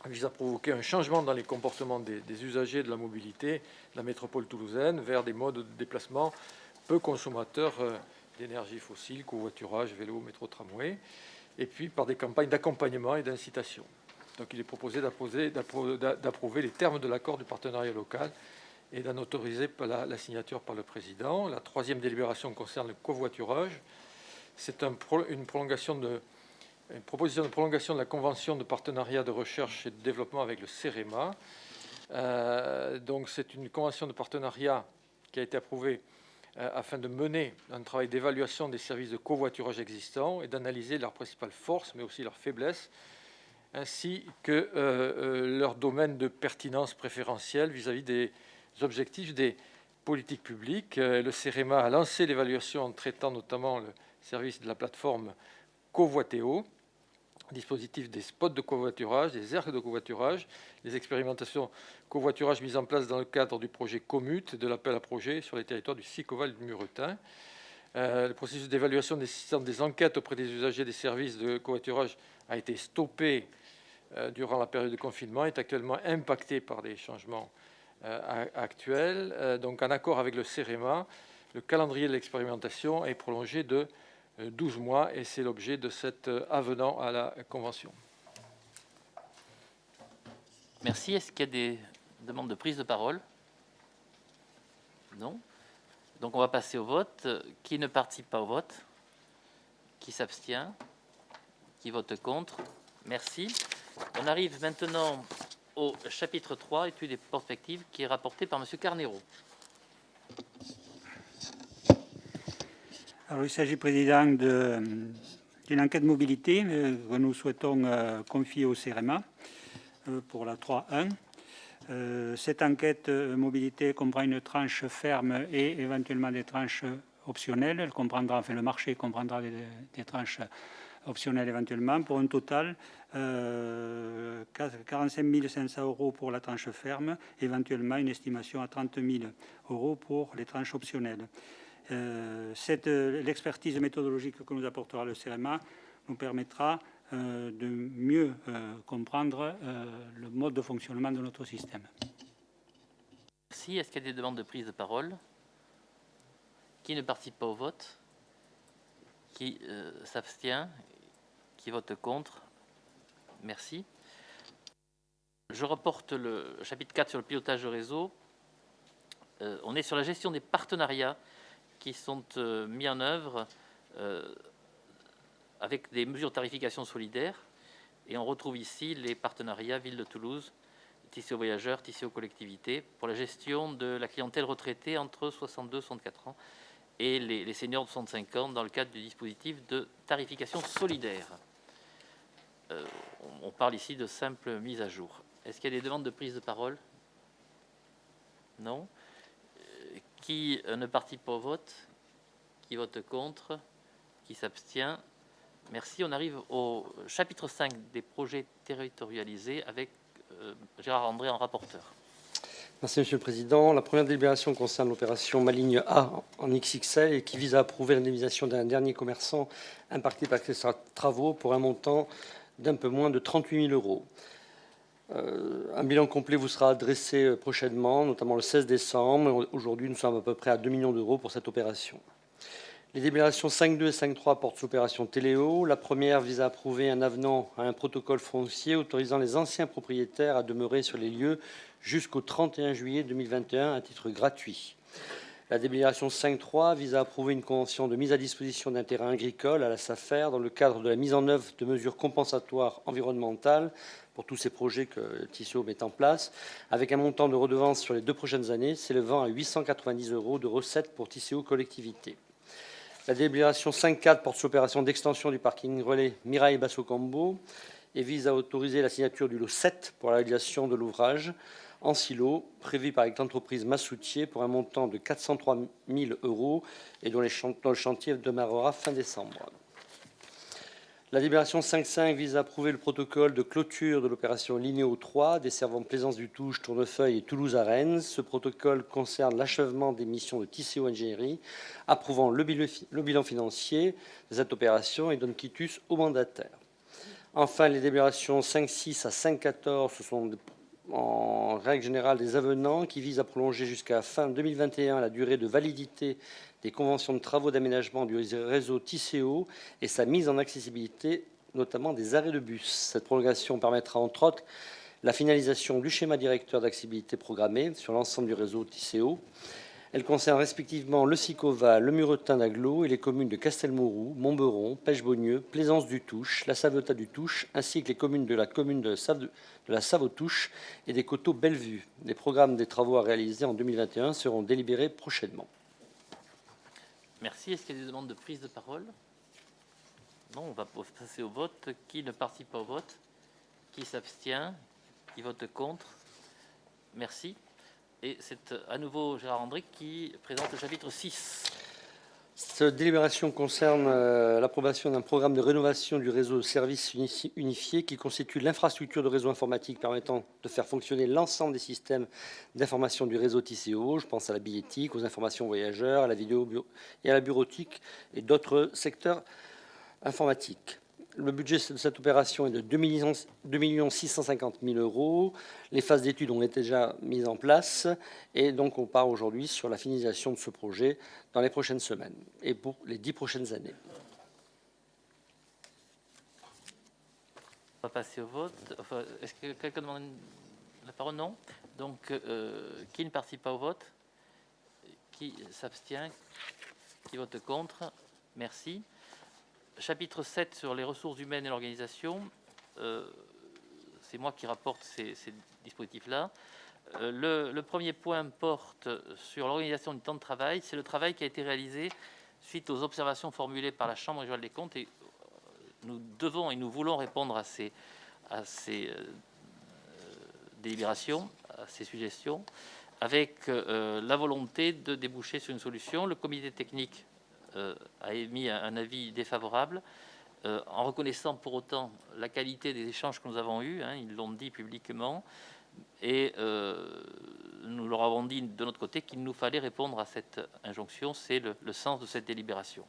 vise à provoquer un changement dans les comportements des usagers de la mobilité de la métropole toulousaine vers des modes de déplacement peu consommateurs d'énergie fossile, covoiturage, vélo, métro, tramway, et puis par des campagnes d'accompagnement et d'incitation. Donc il est proposé d'approuver les termes de l'accord du partenariat local et d'en autoriser la signature par le président. La troisième délibération concerne le covoiturage. C'est une proposition de prolongation de la convention de partenariat de recherche et de développement avec le CEREMA. Donc c'est une convention de partenariat qui a été approuvée afin de mener un travail d'évaluation des services de covoiturage existants et d'analyser leurs principales forces, mais aussi leurs faiblesses, ainsi que leur domaine de pertinence préférentielle vis-à-vis des objectifs des politiques publiques. Le CEREMA a lancé l'évaluation en traitant notamment le service de la plateforme Covoitéo, dispositif des spots de covoiturage, des aires de covoiturage, les expérimentations covoiturage mises en place dans le cadre du projet Commute, de l'appel à projet sur les territoires du Sicoval du Muretin. Le processus d'évaluation nécessitant des enquêtes auprès des usagers des services de covoiturage a été stoppé durant la période de confinement, est actuellement impacté par des changements actuels. Donc, en accord avec le CEREMA, le calendrier de l'expérimentation est prolongé de 12 mois et c'est l'objet de cet avenant à la Convention. Merci. Est-ce qu'il y a des demandes de prise de parole? Non. Donc on va passer au vote. Qui ne participe pas au vote? Qui s'abstient? Qui vote contre? Merci. On arrive maintenant au chapitre 3, études et perspectives, qui est rapporté par M. Carnero. Alors, il s'agit, Président, d'une enquête mobilité que nous souhaitons confier au CEREMA pour la 3.1. Cette enquête mobilité comprend une tranche ferme et éventuellement des tranches optionnelles. Elle comprendra, enfin, le marché comprendra des tranches optionnelles éventuellement, pour un total 45 500 euros pour la tranche ferme, éventuellement une estimation à 30 000 euros pour les tranches optionnelles. L'expertise méthodologique que nous apportera le CEREMA nous permettra de mieux comprendre le mode de fonctionnement de notre système. Merci. Est-ce qu'il y a des demandes de prise de parole? Qui ne participe pas au vote? Qui s'abstient? Qui vote contre? Merci. Je reporte le chapitre 4 sur le pilotage de réseau. On est sur la gestion des partenariats qui sont mis en œuvre avec des mesures de tarification solidaire. Et on retrouve ici les partenariats Ville de Toulouse, Tissé aux voyageurs, Tissé aux collectivités, pour la gestion de la clientèle retraitée entre 62 et 64 ans et les seniors de 65 ans dans le cadre du dispositif de tarification solidaire. On parle ici de simple mise à jour. Est-ce qu'il y a des demandes de prise de parole? Non. Qui ne participe pas au vote? Qui vote contre? Qui s'abstient? Merci. On arrive au chapitre 5 des projets territorialisés avec Gérard André en rapporteur. Merci Monsieur le Président. La première délibération concerne l'opération Maligne A en XXL et qui vise à approuver l'indemnisation d'un dernier commerçant impacté par ces travaux pour un montant d'un peu moins de 38 000 euros. Un bilan complet vous sera adressé prochainement, notamment le 16 décembre. Aujourd'hui, nous sommes à peu près à 2 millions d'euros pour cette opération. Les délibérations 5.2 et 5.3 portent sur l'opération Téléo. La première vise à approuver un avenant à un protocole foncier autorisant les anciens propriétaires à demeurer sur les lieux jusqu'au 31 juillet 2021 à titre gratuit. La délibération 5.3 vise à approuver une convention de mise à disposition d'un terrain agricole à la SAFER dans le cadre de la mise en œuvre de mesures compensatoires environnementales pour tous ces projets que Tissot met en place, avec un montant de redevance sur les 2 prochaines années s'élevant à 890 € de recettes pour Tissot collectivité. La délibération 5.4 porte sur l'opération d'extension du parking relais Mirail Basso-Combo et vise à autoriser la signature du lot 7 pour la réalisation de l'ouvrage en silo, prévu par l'entreprise Massoutier pour un montant de 403 000 € et dont le chantier démarrera fin décembre. La délibération 5.5 vise à approuver le protocole de clôture de l'opération Linéo 3 desservant Plaisance du Touche, Tournefeuille et Toulouse à Rennes. Ce protocole concerne l'achèvement des missions de Tissot Ingénierie, approuvant le bilan financier de cette opération et donne quitus au mandataire. Enfin, les délibérations 5.6 à 5.14, ce sont en règle générale des avenants qui visent à prolonger jusqu'à fin 2021 la durée de validité des conventions de travaux d'aménagement du réseau Tisséo et sa mise en accessibilité, notamment des arrêts de bus. Cette prolongation permettra entre autres la finalisation du schéma directeur d'accessibilité programmé sur l'ensemble du réseau Tisséo. Elle concerne respectivement le Sicova, le Muretin d'Aglo et les communes de Castelmourou, Montberon, Pêche-Beaunieu, Plaisance du Touche, la Savetat du Touche, ainsi que les communes de la commune de la Save aux Touches et des Coteaux Bellevue. Les programmes des travaux à réaliser en 2021 seront délibérés prochainement. Merci. Est-ce qu'il y a des demandes de prise de parole? Non, on va passer au vote. Qui ne participe pas au vote? Qui s'abstient? Qui vote contre? Merci. Et c'est à nouveau Gérard André qui présente le chapitre 6. Cette délibération concerne l'approbation d'un programme de rénovation du réseau de services unifié qui constitue l'infrastructure de réseau informatique permettant de faire fonctionner l'ensemble des systèmes d'information du réseau Tisséo. Je pense à la billettique, aux informations voyageurs, à la vidéo et à la bureautique et d'autres secteurs informatiques. Le budget de cette opération est de 2 650 000 €. Les phases d'études ont été déjà mises en place et donc on part aujourd'hui sur la finalisation de ce projet dans les prochaines semaines et pour les 10 prochaines années. On va passer au vote. Enfin, est-ce que quelqu'un demande la parole? Non. Donc, qui ne participe pas au vote? Qui s'abstient? Qui vote contre? Merci. Chapitre 7 sur les ressources humaines et l'organisation. C'est moi qui rapporte ces dispositifs-là. Le premier point porte sur l'organisation du temps de travail. C'est le travail qui a été réalisé suite aux observations formulées par la Chambre régionale des comptes. Et nous devons et nous voulons répondre à ces délibérations, à ces suggestions, avec la volonté de déboucher sur une solution. Le comité technique a émis un avis défavorable, en reconnaissant pour autant la qualité des échanges que nous avons eus, ils l'ont dit publiquement, et nous leur avons dit de notre côté qu'il nous fallait répondre à cette injonction. C'est le sens de cette délibération.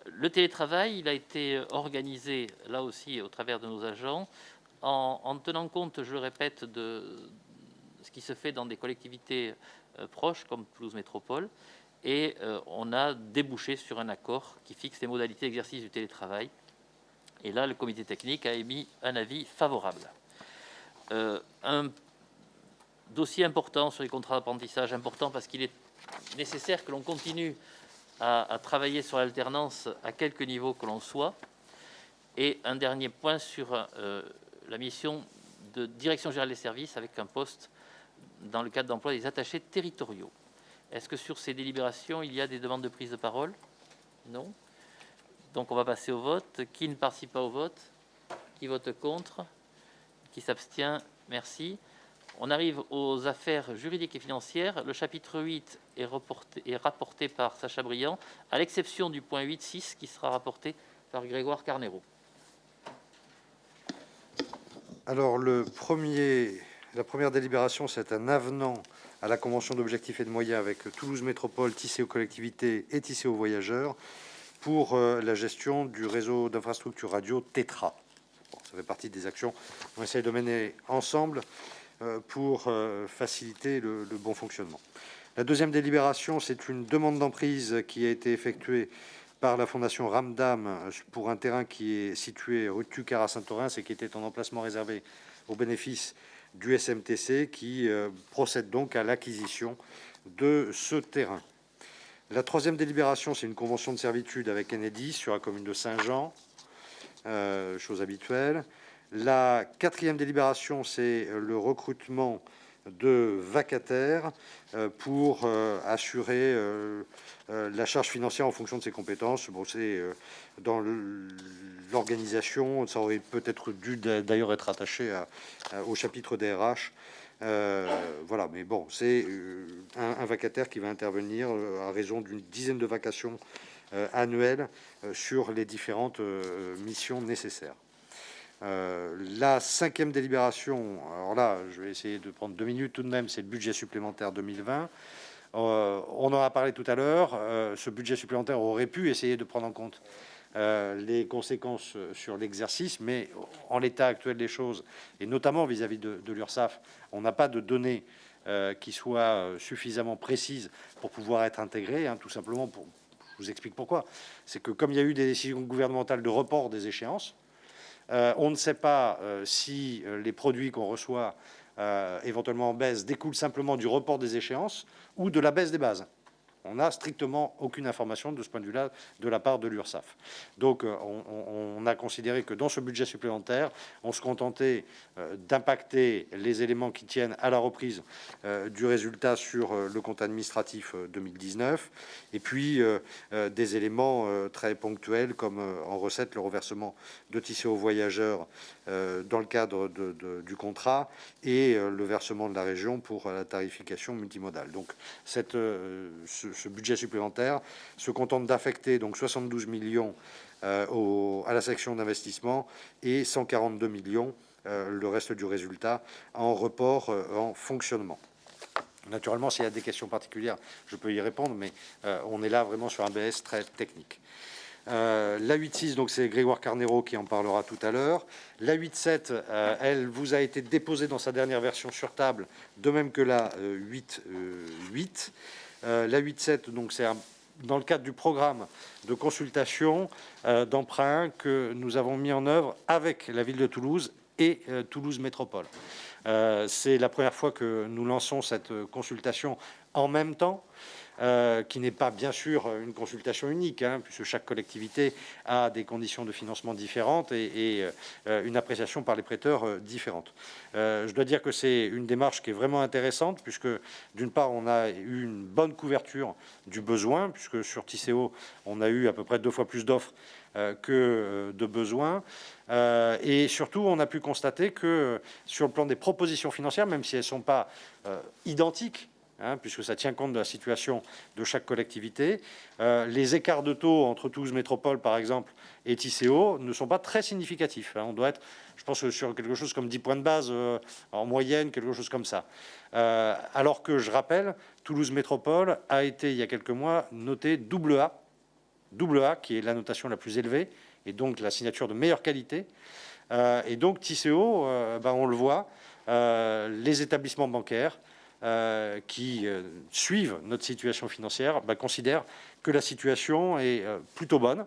Le télétravail, il a été organisé, là aussi, au travers de nos agents, en tenant compte, je le répète, de ce qui se fait dans des collectivités proches, comme Toulouse Métropole, et on a débouché sur un accord qui fixe les modalités d'exercice du télétravail. Et là, le comité technique a émis un avis favorable. Un dossier important sur les contrats d'apprentissage, important parce qu'il est nécessaire que l'on continue à travailler sur l'alternance à quelque niveau que l'on soit. Et un dernier point sur la mission de direction générale des services avec un poste dans le cadre d'emploi des attachés territoriaux. Est-ce que sur ces délibérations, il y a des demandes de prise de parole? Non. Donc on va passer au vote. Qui ne participe pas au vote? Qui vote contre? Qui s'abstient? Merci. On arrive aux affaires juridiques et financières. Le chapitre 8 est rapporté par Sacha Briand, à l'exception du point 8.6 qui sera rapporté par Grégoire Carnero. Alors, la première délibération, c'est un avenant à la convention d'objectifs et de moyens avec Toulouse Métropole, Tisséo Collectivité et Tisséo Voyageurs pour la gestion du réseau d'infrastructures radio TETRA. Ça fait partie des actions qu'on essaie de mener ensemble pour faciliter le bon fonctionnement. La deuxième délibération, c'est une demande d'emprise qui a été effectuée par la Fondation Ramdam pour un terrain qui est situé rue de Tucar à Saint-Orens et qui était en emplacement réservé au bénéfice du SMTC, qui procède donc à l'acquisition de ce terrain. La troisième délibération, c'est une convention de servitude avec Enedis sur la commune de Saint-Jean, chose habituelle. La quatrième délibération, c'est le recrutement de vacataires pour assurer la charge financière en fonction de ses compétences. Bon, c'est dans l'organisation, ça aurait peut-être dû d'ailleurs être attaché au chapitre des RH. Voilà, mais bon, c'est un vacataire qui va intervenir à raison d'une dizaine de vacations annuelles sur les différentes missions nécessaires. La cinquième délibération, alors là, je vais essayer de prendre 2 minutes tout de même, c'est le budget supplémentaire 2020. On en a parlé tout à l'heure, ce budget supplémentaire aurait pu essayer de prendre en compte les conséquences sur l'exercice, mais en l'état actuel des choses, et notamment vis-à-vis de l'URSSAF, on n'a pas de données qui soient suffisamment précises pour pouvoir être intégrées, tout simplement, je vous explique pourquoi. C'est que comme il y a eu des décisions gouvernementales de report des échéances, on ne sait pas si les produits qu'on reçoit éventuellement en baisse découlent simplement du report des échéances ou de la baisse des bases. On n'a strictement aucune information de ce point de vue-là de la part de l'URSSAF. Donc on a considéré que dans ce budget supplémentaire, on se contentait d'impacter les éléments qui tiennent à la reprise du résultat sur le compte administratif 2019, et puis des éléments très ponctuels comme en recette le reversement de TICO aux voyageurs dans le cadre du contrat et le versement de la région pour la tarification multimodale. Donc ce budget supplémentaire se contente d'affecter donc 72 millions à la section d'investissement et 142 millions le reste du résultat en report en fonctionnement. Naturellement, s'il y a des questions particulières, je peux y répondre, mais on est là vraiment sur un BS très technique. La 8.6, donc c'est Grégoire Carnero qui en parlera tout à l'heure. La 8.7, elle vous a été déposée dans sa dernière version sur table, de même que la 8.8. La 8.7, donc c'est dans le cadre du programme de consultation d'emprunt que nous avons mis en œuvre avec la ville de Toulouse et Toulouse Métropole. C'est la première fois que nous lançons cette consultation en même temps, qui n'est pas bien sûr une consultation unique, puisque chaque collectivité a des conditions de financement différentes et une appréciation par les prêteurs différente. Je dois dire que c'est une démarche qui est vraiment intéressante, puisque d'une part on a eu une bonne couverture du besoin, puisque sur TICO on a eu à peu près 2 fois plus d'offres que de besoins, et surtout on a pu constater que sur le plan des propositions financières, même si elles ne sont pas identiques, puisque ça tient compte de la situation de chaque collectivité, les écarts de taux entre Toulouse Métropole, par exemple, et TICO ne sont pas très significatifs. On doit être, je pense, sur quelque chose comme 10 points de base en moyenne, quelque chose comme ça. Alors que, je rappelle, Toulouse Métropole a été, il y a quelques mois, noté AA, qui est la notation la plus élevée, et donc la signature de meilleure qualité. Et donc TICO, on le voit, les établissements bancaires qui suivent notre situation financière considèrent que la situation est plutôt bonne,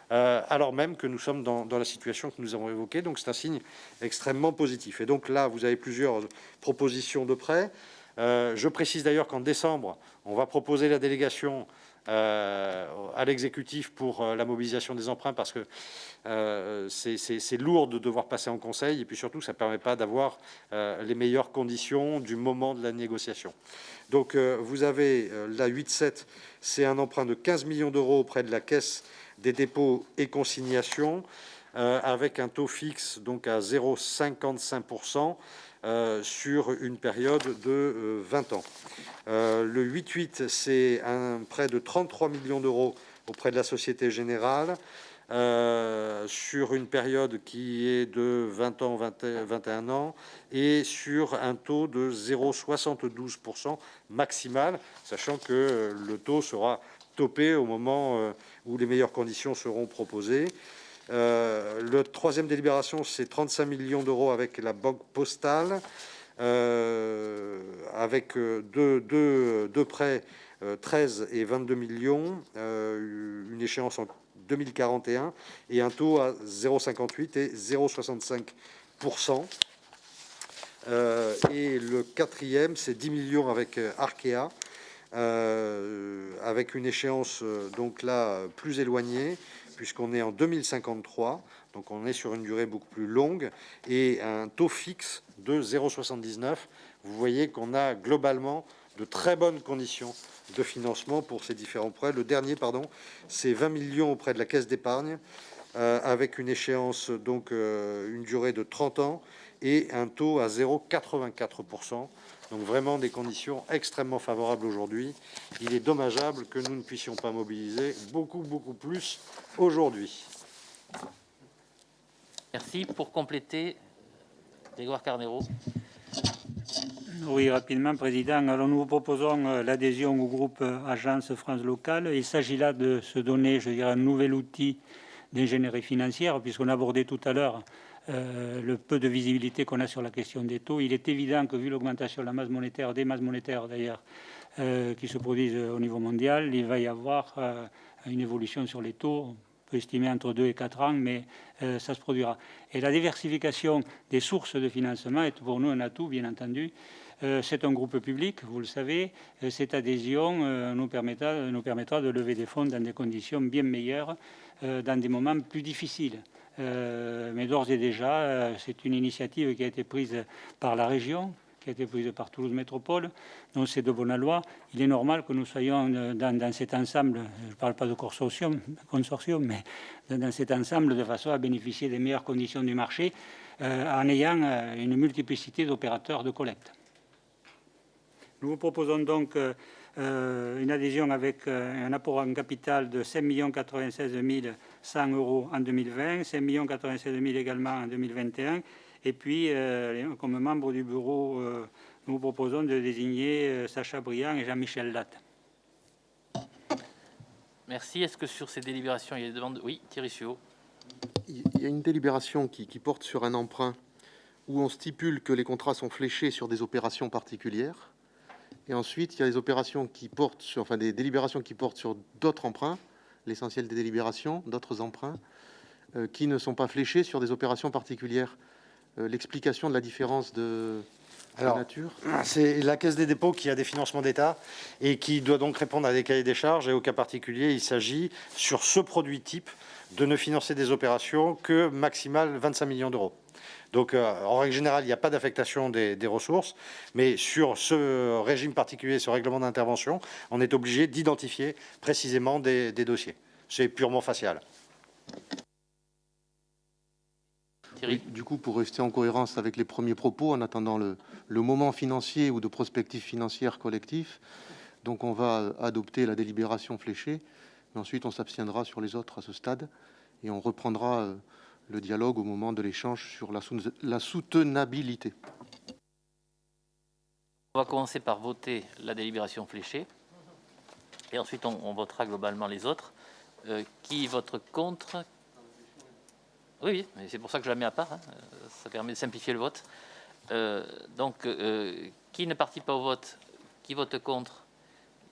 alors même que nous sommes dans la situation que nous avons évoquée. Donc c'est un signe extrêmement positif. Et donc là, vous avez plusieurs propositions de prêts. Je précise d'ailleurs qu'en décembre, on va proposer la délégation à l'exécutif pour la mobilisation des emprunts, parce que c'est lourd de devoir passer en conseil, et puis surtout ça ne permet pas d'avoir les meilleures conditions du moment de la négociation. Donc vous avez la 8.7, c'est un emprunt de 15 millions d'euros auprès de la Caisse des dépôts et consignations, avec un taux fixe donc à 0,55%. Sur une période de 20 ans. Le 8.8, c'est un prêt de 33 millions d'euros auprès de la Société Générale, sur une période qui est de 20 ans, 21 ans, et sur un taux de 0,72% maximal, sachant que le taux sera topé au moment où les meilleures conditions seront proposées. Le troisième délibération, c'est 35 millions d'euros avec la Banque Postale, avec deux prêts, 13 et 22 millions, une échéance en 2041 et un taux à 0,58 et 0,65%. Et le quatrième, c'est 10 millions avec Arkea, avec une échéance donc là plus éloignée, puisqu'on est en 2053, donc on est sur une durée beaucoup plus longue, et un taux fixe de 0,79. Vous voyez qu'on a globalement de très bonnes conditions de financement pour ces différents prêts. Le dernier, c'est 20 millions auprès de la Caisse d'épargne, avec une échéance, donc une durée de 30 ans, et un taux à 0,84%. Donc vraiment des conditions extrêmement favorables aujourd'hui. Il est dommageable que nous ne puissions pas mobiliser beaucoup plus aujourd'hui. Merci. Pour compléter, Grégoire Carnero. Oui, rapidement, Président. Alors, nous vous proposons l'adhésion au groupe Agence France Locale. Il s'agit là de se donner, je dirais, un nouvel outil d'ingénierie financière, puisqu'on abordait tout à l'heure le peu de visibilité qu'on a sur la question des taux. Il est évident que, vu l'augmentation de la masse monétaire, des masses monétaires d'ailleurs, qui se produisent au niveau mondial, il va y avoir une évolution sur les taux. On peut estimer entre 2 et 4 ans, mais ça se produira. Et la diversification des sources de financement est pour nous un atout, bien entendu. C'est un groupe public, vous le savez. Cette adhésion nous permettra de lever des fonds dans des conditions bien meilleures, dans des moments plus difficiles. Mais d'ores et déjà, c'est une initiative qui a été prise par la région, qui a été prise par Toulouse Métropole, donc c'est de bonne loi. Il est normal que nous soyons dans cet ensemble, je ne parle pas de consortium, mais dans cet ensemble de façon à bénéficier des meilleures conditions du marché en ayant une multiplicité d'opérateurs de collecte. Nous vous proposons donc une adhésion avec un apport en capital de 5 96 100 € en 2020, 5 96 000 également en 2021. Et puis, comme membre du bureau, nous vous proposons de désigner Sacha Briand et Jean-Michel Latte. Merci. Est-ce que sur ces délibérations, il y a des demandes? Oui, Thierry Suot. Il y a une délibération qui porte sur un emprunt où on stipule que les contrats sont fléchés sur des opérations particulières. Et ensuite, il y a des opérations qui portent sur, des délibérations qui portent sur d'autres emprunts, l'essentiel des délibérations, d'autres emprunts, qui ne sont pas fléchés sur des opérations particulières. L'explication de la différence de nature? C'est la Caisse des dépôts qui a des financements d'État et qui doit donc répondre à des cahiers des charges. Et au cas particulier, il s'agit, sur ce produit type, de ne financer des opérations que maximal 25 millions d'euros. Donc, en règle générale, il n'y a pas d'affectation des ressources, mais sur ce régime particulier, ce règlement d'intervention, on est obligé d'identifier précisément des dossiers. C'est purement facial. Oui, du coup, pour rester en cohérence avec les premiers propos, en attendant le moment financier ou de prospective financière collectif, donc on va adopter la délibération fléchée, mais ensuite on s'abstiendra sur les autres à ce stade, et on reprendra le dialogue au moment de l'échange sur la soutenabilité. On va commencer par voter la délibération fléchée, et ensuite on votera globalement les autres. Qui vote contre? Oui, mais c'est pour ça que je la mets à part, hein. Ça permet de simplifier le vote. Qui ne participe pas au vote? Qui vote contre?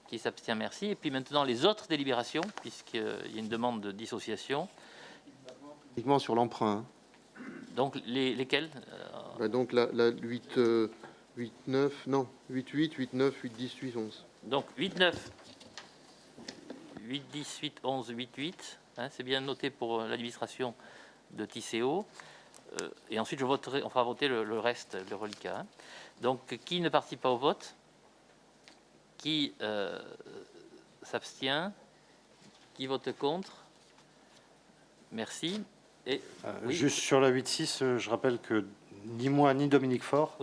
Qui s'abstient? Merci. Et puis maintenant, les autres délibérations, puisqu'il y a une demande de dissociation. Uniquement sur l'emprunt. Hein. Donc, lesquels donc, la 8, 8, 9, non, 8, 8, 8, 9, 8, 10, 8, 11. Donc, 8, 9, 8, 10, 8, 11, 8, 8. Hein, c'est bien noté pour l'administration de Tisséo. Et ensuite, on fera voter le reste, le reliquat. Hein. Donc, qui ne participe pas au vote? Qui s'abstient? Qui vote contre? Merci. Et, oui. Juste sur la 8-6, je rappelle que ni moi ni Dominique Faure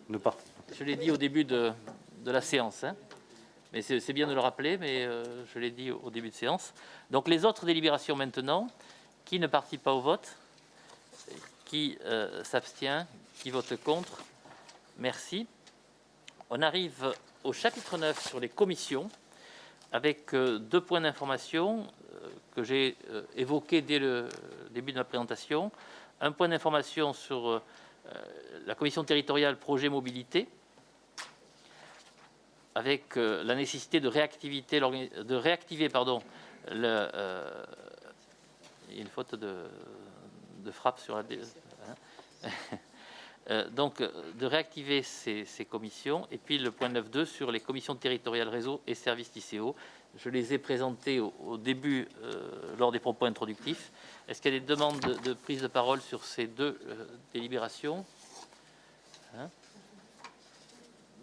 ne partent. Je l'ai dit au début de la séance. Hein. Mais c'est bien de le rappeler, mais je l'ai dit au début de séance. Donc, les autres délibérations maintenant. Qui ne participe pas au vote? Qui s'abstient? Qui vote contre? Merci. On arrive au chapitre 9 sur les commissions, avec 2 points d'information que j'ai évoqués dès le début de ma présentation. Un point d'information sur la commission territoriale projet mobilité, avec la nécessité de réactiver il y a une faute de frappe sur la... donc, de réactiver ces commissions. Et puis, le point 9.2 sur les commissions territoriales réseau et services TICO. Je les ai présentées au début, lors des propos introductifs. Est-ce qu'il y a des demandes de prise de parole sur ces 2 délibérations?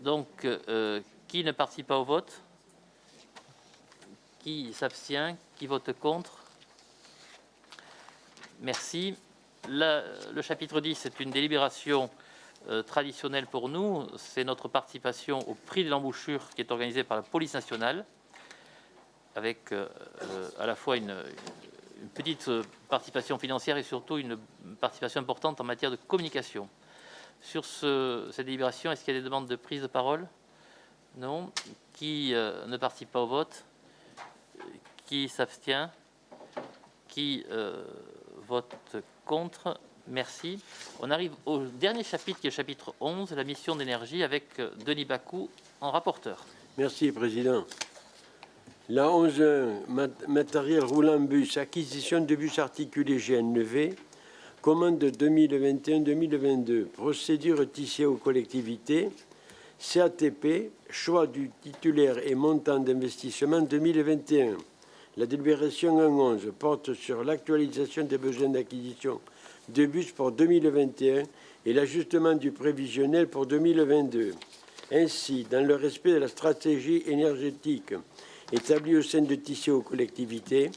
Donc, qui ne participe pas au vote? Qui s'abstient? Qui vote contre? Merci. Le chapitre 10 est une délibération traditionnelle pour nous. C'est notre participation au prix de l'embouchure qui est organisé par la police nationale, avec à la fois une petite participation financière et surtout une participation importante en matière de communication. Sur cette délibération, est-ce qu'il y a des demandes de prise de parole? Non. Qui ne participe pas au vote? Qui s'abstient? Qui vote contre? Merci. On arrive au dernier chapitre, qui est le chapitre 11, la mission d'énergie, avec Denis Bakou en rapporteur. Merci, Président. La 11.1, matériel roulant bus, acquisition de bus articulés GNV, commande 2021-2022, procédure tissée aux collectivités, CATP, choix du titulaire et montant d'investissement 2021. La délibération 1.11 porte sur l'actualisation des besoins d'acquisition de bus pour 2021 et l'ajustement du prévisionnel pour 2022. Ainsi, dans le respect de la stratégie énergétique établie au sein de Tissé aux collectivités,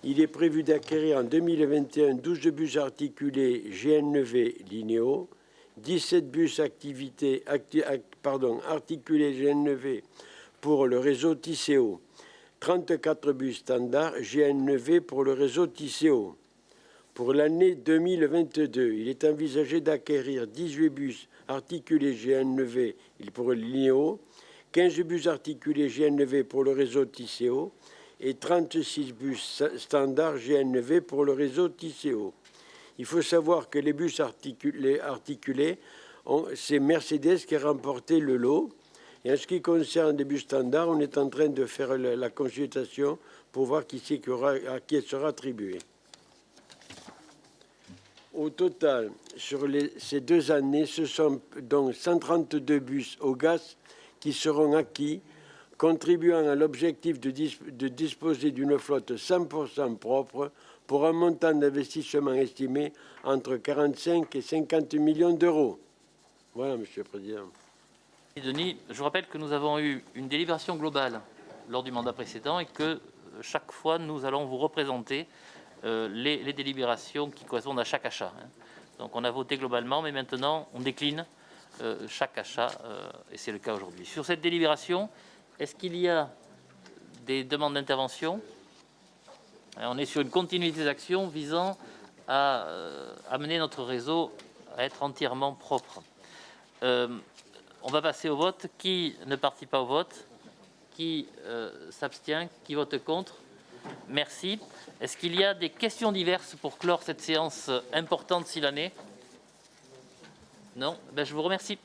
il est prévu d'acquérir en 2021 12 bus articulés GNV Linéo, 17 bus articulés GNV pour le réseau Tisséo, 34 bus standards GNV pour le réseau Tisséo. Pour l'année 2022, il est envisagé d'acquérir 18 bus articulés GNV pour le Linéo, 15 bus articulés GNV pour le réseau Tisséo et 36 bus standards GNV pour le réseau Tisséo. Il faut savoir que les bus articulés, c'est Mercedes qui a remporté le lot. Et en ce qui concerne les bus standards, on est en train de faire la consultation pour voir à qui elle sera attribuée. Au total, sur ces 2 années, ce sont donc 132 bus au gaz qui seront acquis, contribuant à l'objectif de disposer d'une flotte 100% propre pour un montant d'investissement estimé entre 45 et 50 millions d'euros. Voilà, Monsieur le Président. Denis, je vous rappelle que nous avons eu une délibération globale lors du mandat précédent et que chaque fois, nous allons vous représenter les délibérations qui correspondent à chaque achat. Donc on a voté globalement, mais maintenant on décline chaque achat, et c'est le cas aujourd'hui. Sur cette délibération, est-ce qu'il y a des demandes d'intervention? On est sur une continuité d'actions visant à amener notre réseau à être entièrement propre. On va passer au vote. Qui ne participe pas au vote? Qui s'abstient? Qui vote contre? Merci. Est-ce qu'il y a des questions diverses pour clore cette séance importante s'il en est? Non. Je vous remercie.